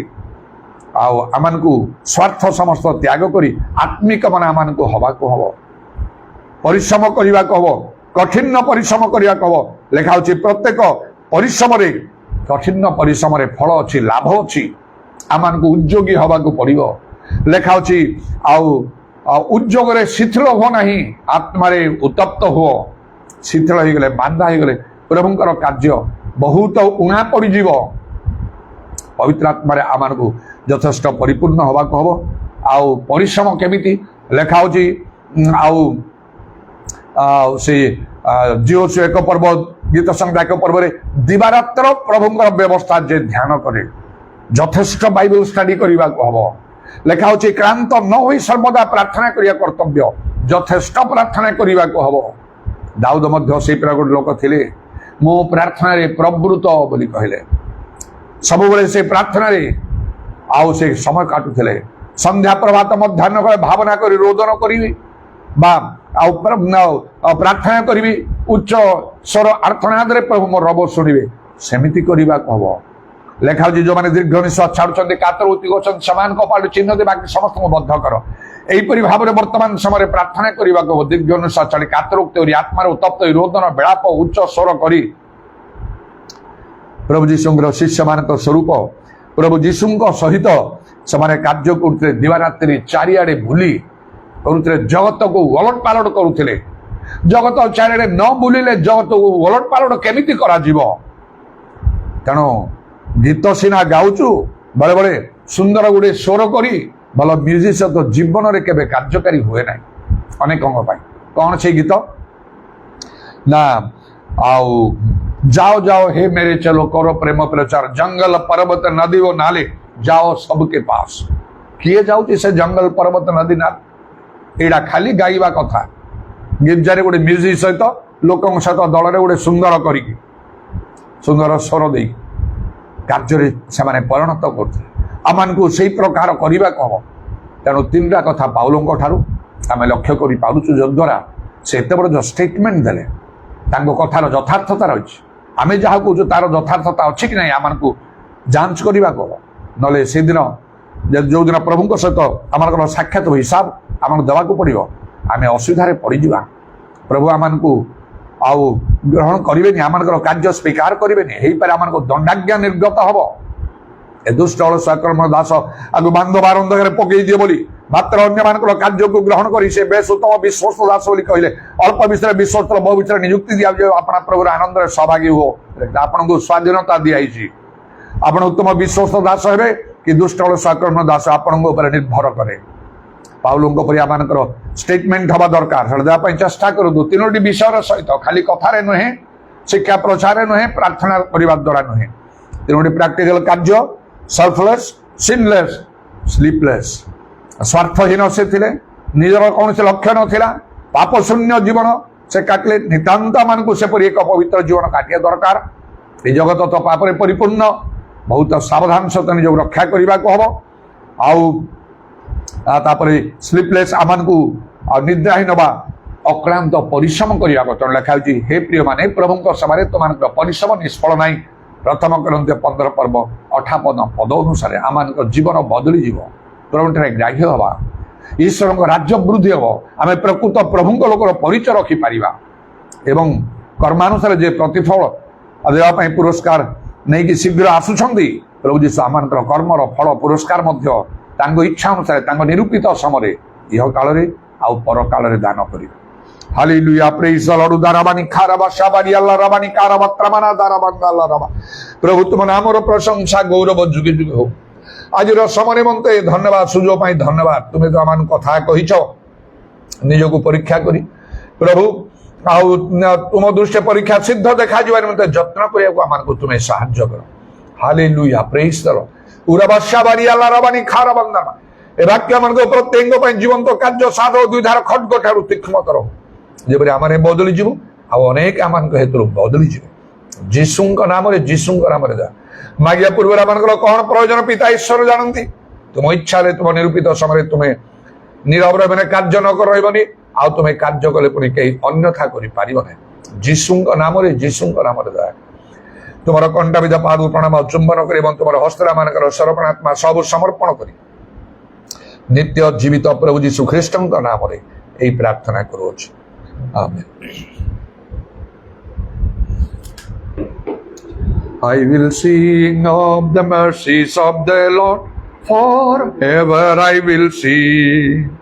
आम को स्वार्थ समस्त त्याग करी आत्मिक मन आम को हवा को हम परिश्रम करने को हम कठिन परिश्रम करने को हम लेखा प्रत्येक परिश्रम कठिन परिश्रम फल अच्छी लाभ अच्छी आम को उद्योगी हवा को पड़ो लेखा उद्योग शिथिल हो ना आत्मा उत्तप्त हो शिथिल हो गले बांधा हो गले प्रभुंकर कार्य बहुत उणा पड़ पवित्र आत्मा आम को यथेष्ट परिपूर्ण हवा को हम आउ परिश्रम केमिति लेखा से जिओ 1 पर्व गीत संहिता 1 पर्व दिवारात्र प्रभुंकर व्यवस्था जे ध्यान करे यथेष्ट बाइबल स्टडी करने को हम लेखा क्रांत न हो सर्वदा प्रार्थना करिया कर्तव्य यथेष्ट प्रार्थना करने को हम दाऊद मध्य से गोटे लोक थे मो प्रार्थना रे प्रवृत बोली कहले सब बेले से प्रार्थना रे आउ से समय काटुले संध्या प्रभात मध्याह्न भावना करी रोदन करी प्रार्थना करी उच्च स्वर आर्थनाद प्रभु मोर रब शुणे सेमती करने को हम लेखा जो मैंने दीर्घ निश्वास छाड़ुंट कातर उतिगछन समान कपाल चिन्ह दे बाकी समस्त बद्ध कर यहीपरि भाव में वर्तमान समय प्रार्थना करने को दीर्घ निश्वास छाड़ी कातर उक्ति आत्मार उत्तप्त रोदन बेलाप उच्च स्वर करी प्रभु जीशुंर शिष्य मान स्वरूप प्रभु जीशुंक सहित से कार्य करते दिवारात्रि चारिआडे बुली करुले जगत को ओलट पालट करुले जगत चारिआडे न बुलिले जगत को ओलट पालट केमिति करा जीवो तेणु गीत सीना गाउचु बेले बेले सुंदर गोटे स्वर करी भल म्यूजिशियन तो जीवन में केबे कार्यकारी हुए ना अनेक कौन से गीत ना आओ जाओ जाओ हे मेरे चलो करो प्रेम प्रचार जंगल पर्वत नदी वो नाले जाओ सबके पास किए जाऊँ से जंगल पर्वत नदी नाल एड़ा खाली गाइबा कथा गिर्जार गोटे म्यूजिक सहित लोक सहित दल गोटे सुंदर करी सुंदर स्वर दे कार्य से परिणत करते आम को से प्रकार करने को हम तेणु 3टा कथा पाउलों ठारू आम लक्ष्य कर पार्छु जद्वारा से एत बड़ जो स्टेटमेंट देले कथार यथार्थता रही आम जहाँ कह तार यथार्थता अच्छी कि नहीं आम को जांच करने को ना से दिन जो दिन प्रभु सहित आम साक्षात हिसाब आम देवाक पड़ो आम असुविधा पड़जा प्रभु आम को आउ ग्रहण करें आम कार्य स्वीकार करें आम को दंडाज्ञा निर्गत हम ए दुष्ट अलसाक्रमण दास आगु बांध बारंदे पकई दिए बोली मात्र अन्य मान कार्य को ग्रहण कर से बेस उत्तम विश्वस्त दास बोली कहले अल्प विषय विश्वस्त बहु विषय नियुक्ति दिया अपना प्रभु आनंद सहभागी हो आपन को स्वाधीनता दिखाई आप उत्तम विश्वस्त दास हे कि दुष्ट अलसाक्रमण दास आपण निर्भर करे पाउलों पर आमर स्टेटमेंट हवा दरकार चेष्टा करूँ 3टी विषय सहित खाली कथार नुहे शिक्षा प्रचार नुहे प्रार्थना करने द्वारा नुहे 3टी प्रैक्टिकल कार्य सेल्फलेस सिनलेस स्लीपलेस स्वार्थहीन से थिले निजर कौन से लक्ष्य नथिला पाप शून्य जीवन से काटले नितांत मान को सेपरी एक पवित्र जीवन काटिया दरकार ये जगत तो पाप परिपूर्ण बहुत सावधान सहित निज रक्षा करने को हम आउे स्लीपलेस आम को निद्राहीन बा अक्लांत परिश्रम करने को तेणु लिखाई हे प्रिय माने प्रभु समय तुम परिश्रम निष्फल ना प्रथम करन्ते 15 पर्व 58 पद अनुसार आम जीवन बदलीज प्रभु ग्राह्य हवा ईश्वर राज्य वृद्धि हम आम प्रकृत प्रभु लोकर परिचय रखिपर एवं कर्मानुसार जे प्रतिफल देवाई पुरस्कार नहीं कि शीघ्र आसुंच प्रभु जीशु आम कर्मर फल पुरस्कार इच्छा अनुसार निरूपित समय यह काल आउ पर काल दान कर हालेलुया प्रेज द लॉर्ड दाराबानी खाराबा शाबारी अल्लाह रबानी काराबा त्रमाना दाराबांगा अल्लाह रबा प्रभु तुम नामर प्रशंसा गौरव जुगे जुगे हो आज समय निमंते धन्यवाद सुजोग पाई धन्यवाद तुम्हें तो आम कथा कहिछ निजको परीक्षा करी प्रभु आउ तुम दृष्टि परीक्षा सिद्ध देखा निमंते यत्न करने तुम्हें साहाय्य कर हालेलुया प्रेज द लॉर्ड उराबा शाबारी अल्लाह रबानी खाराबांगा ए वाक्य मान प्रत्येक जीवंत कार्य साध दुईधार खड्ग ठार तीक्ष्णतर हो जेपरी आम बदली जीव अनेक आम हेतु बदली जीव जीशु नाम जा मागिया पूर्व आम कौन प्रयोजन पिता ईश्वर जानती तुम इच्छा तुम निरूपित समय तुम्हें नीरव रही कार्य न कर रही आउ तुम्हें कार्य कले पुणी कहीं अन्यथा कर जीशु नाम जा तुम कंटा विधा पाद प्रणाम चुंबन कर तुम हस्तरा मान सर्वणात्मा सब समर्पण कर नित्य जीवित प्रभु जीशु ख्रीष्ट नाम प्रार्थना करुच Amen. I will sing of the mercies of the Lord forever. I will sing.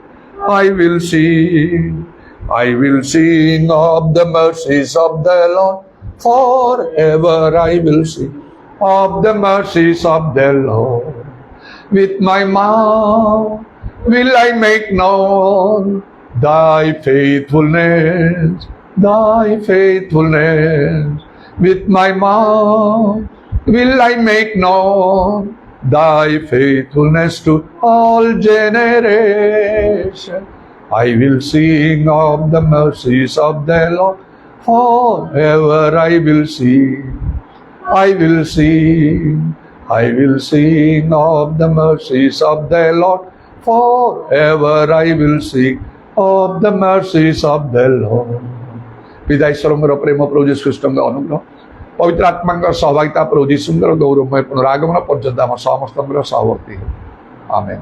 I will sing. I will sing of the mercies of the Lord forever. I will sing of the mercies of the Lord. With my mouth will I make known Thy faithfulness, Thy faithfulness. With my mouth will I make known Thy faithfulness to all generations. I will sing of the mercies of the Lord forever. I will sing, I will sing, I will sing of the mercies of the Lord forever. I will sing of the mercies of the Lord. पिता ईश्वर प्रेम प्रभु जीशु ख्रीष्ट अनुग्रह पवित्र आत्मा सहभागिता प्रभु जीशु गौरवमय पुनरागमन पर्यंत आम समस्त सहवर्ती आमेन।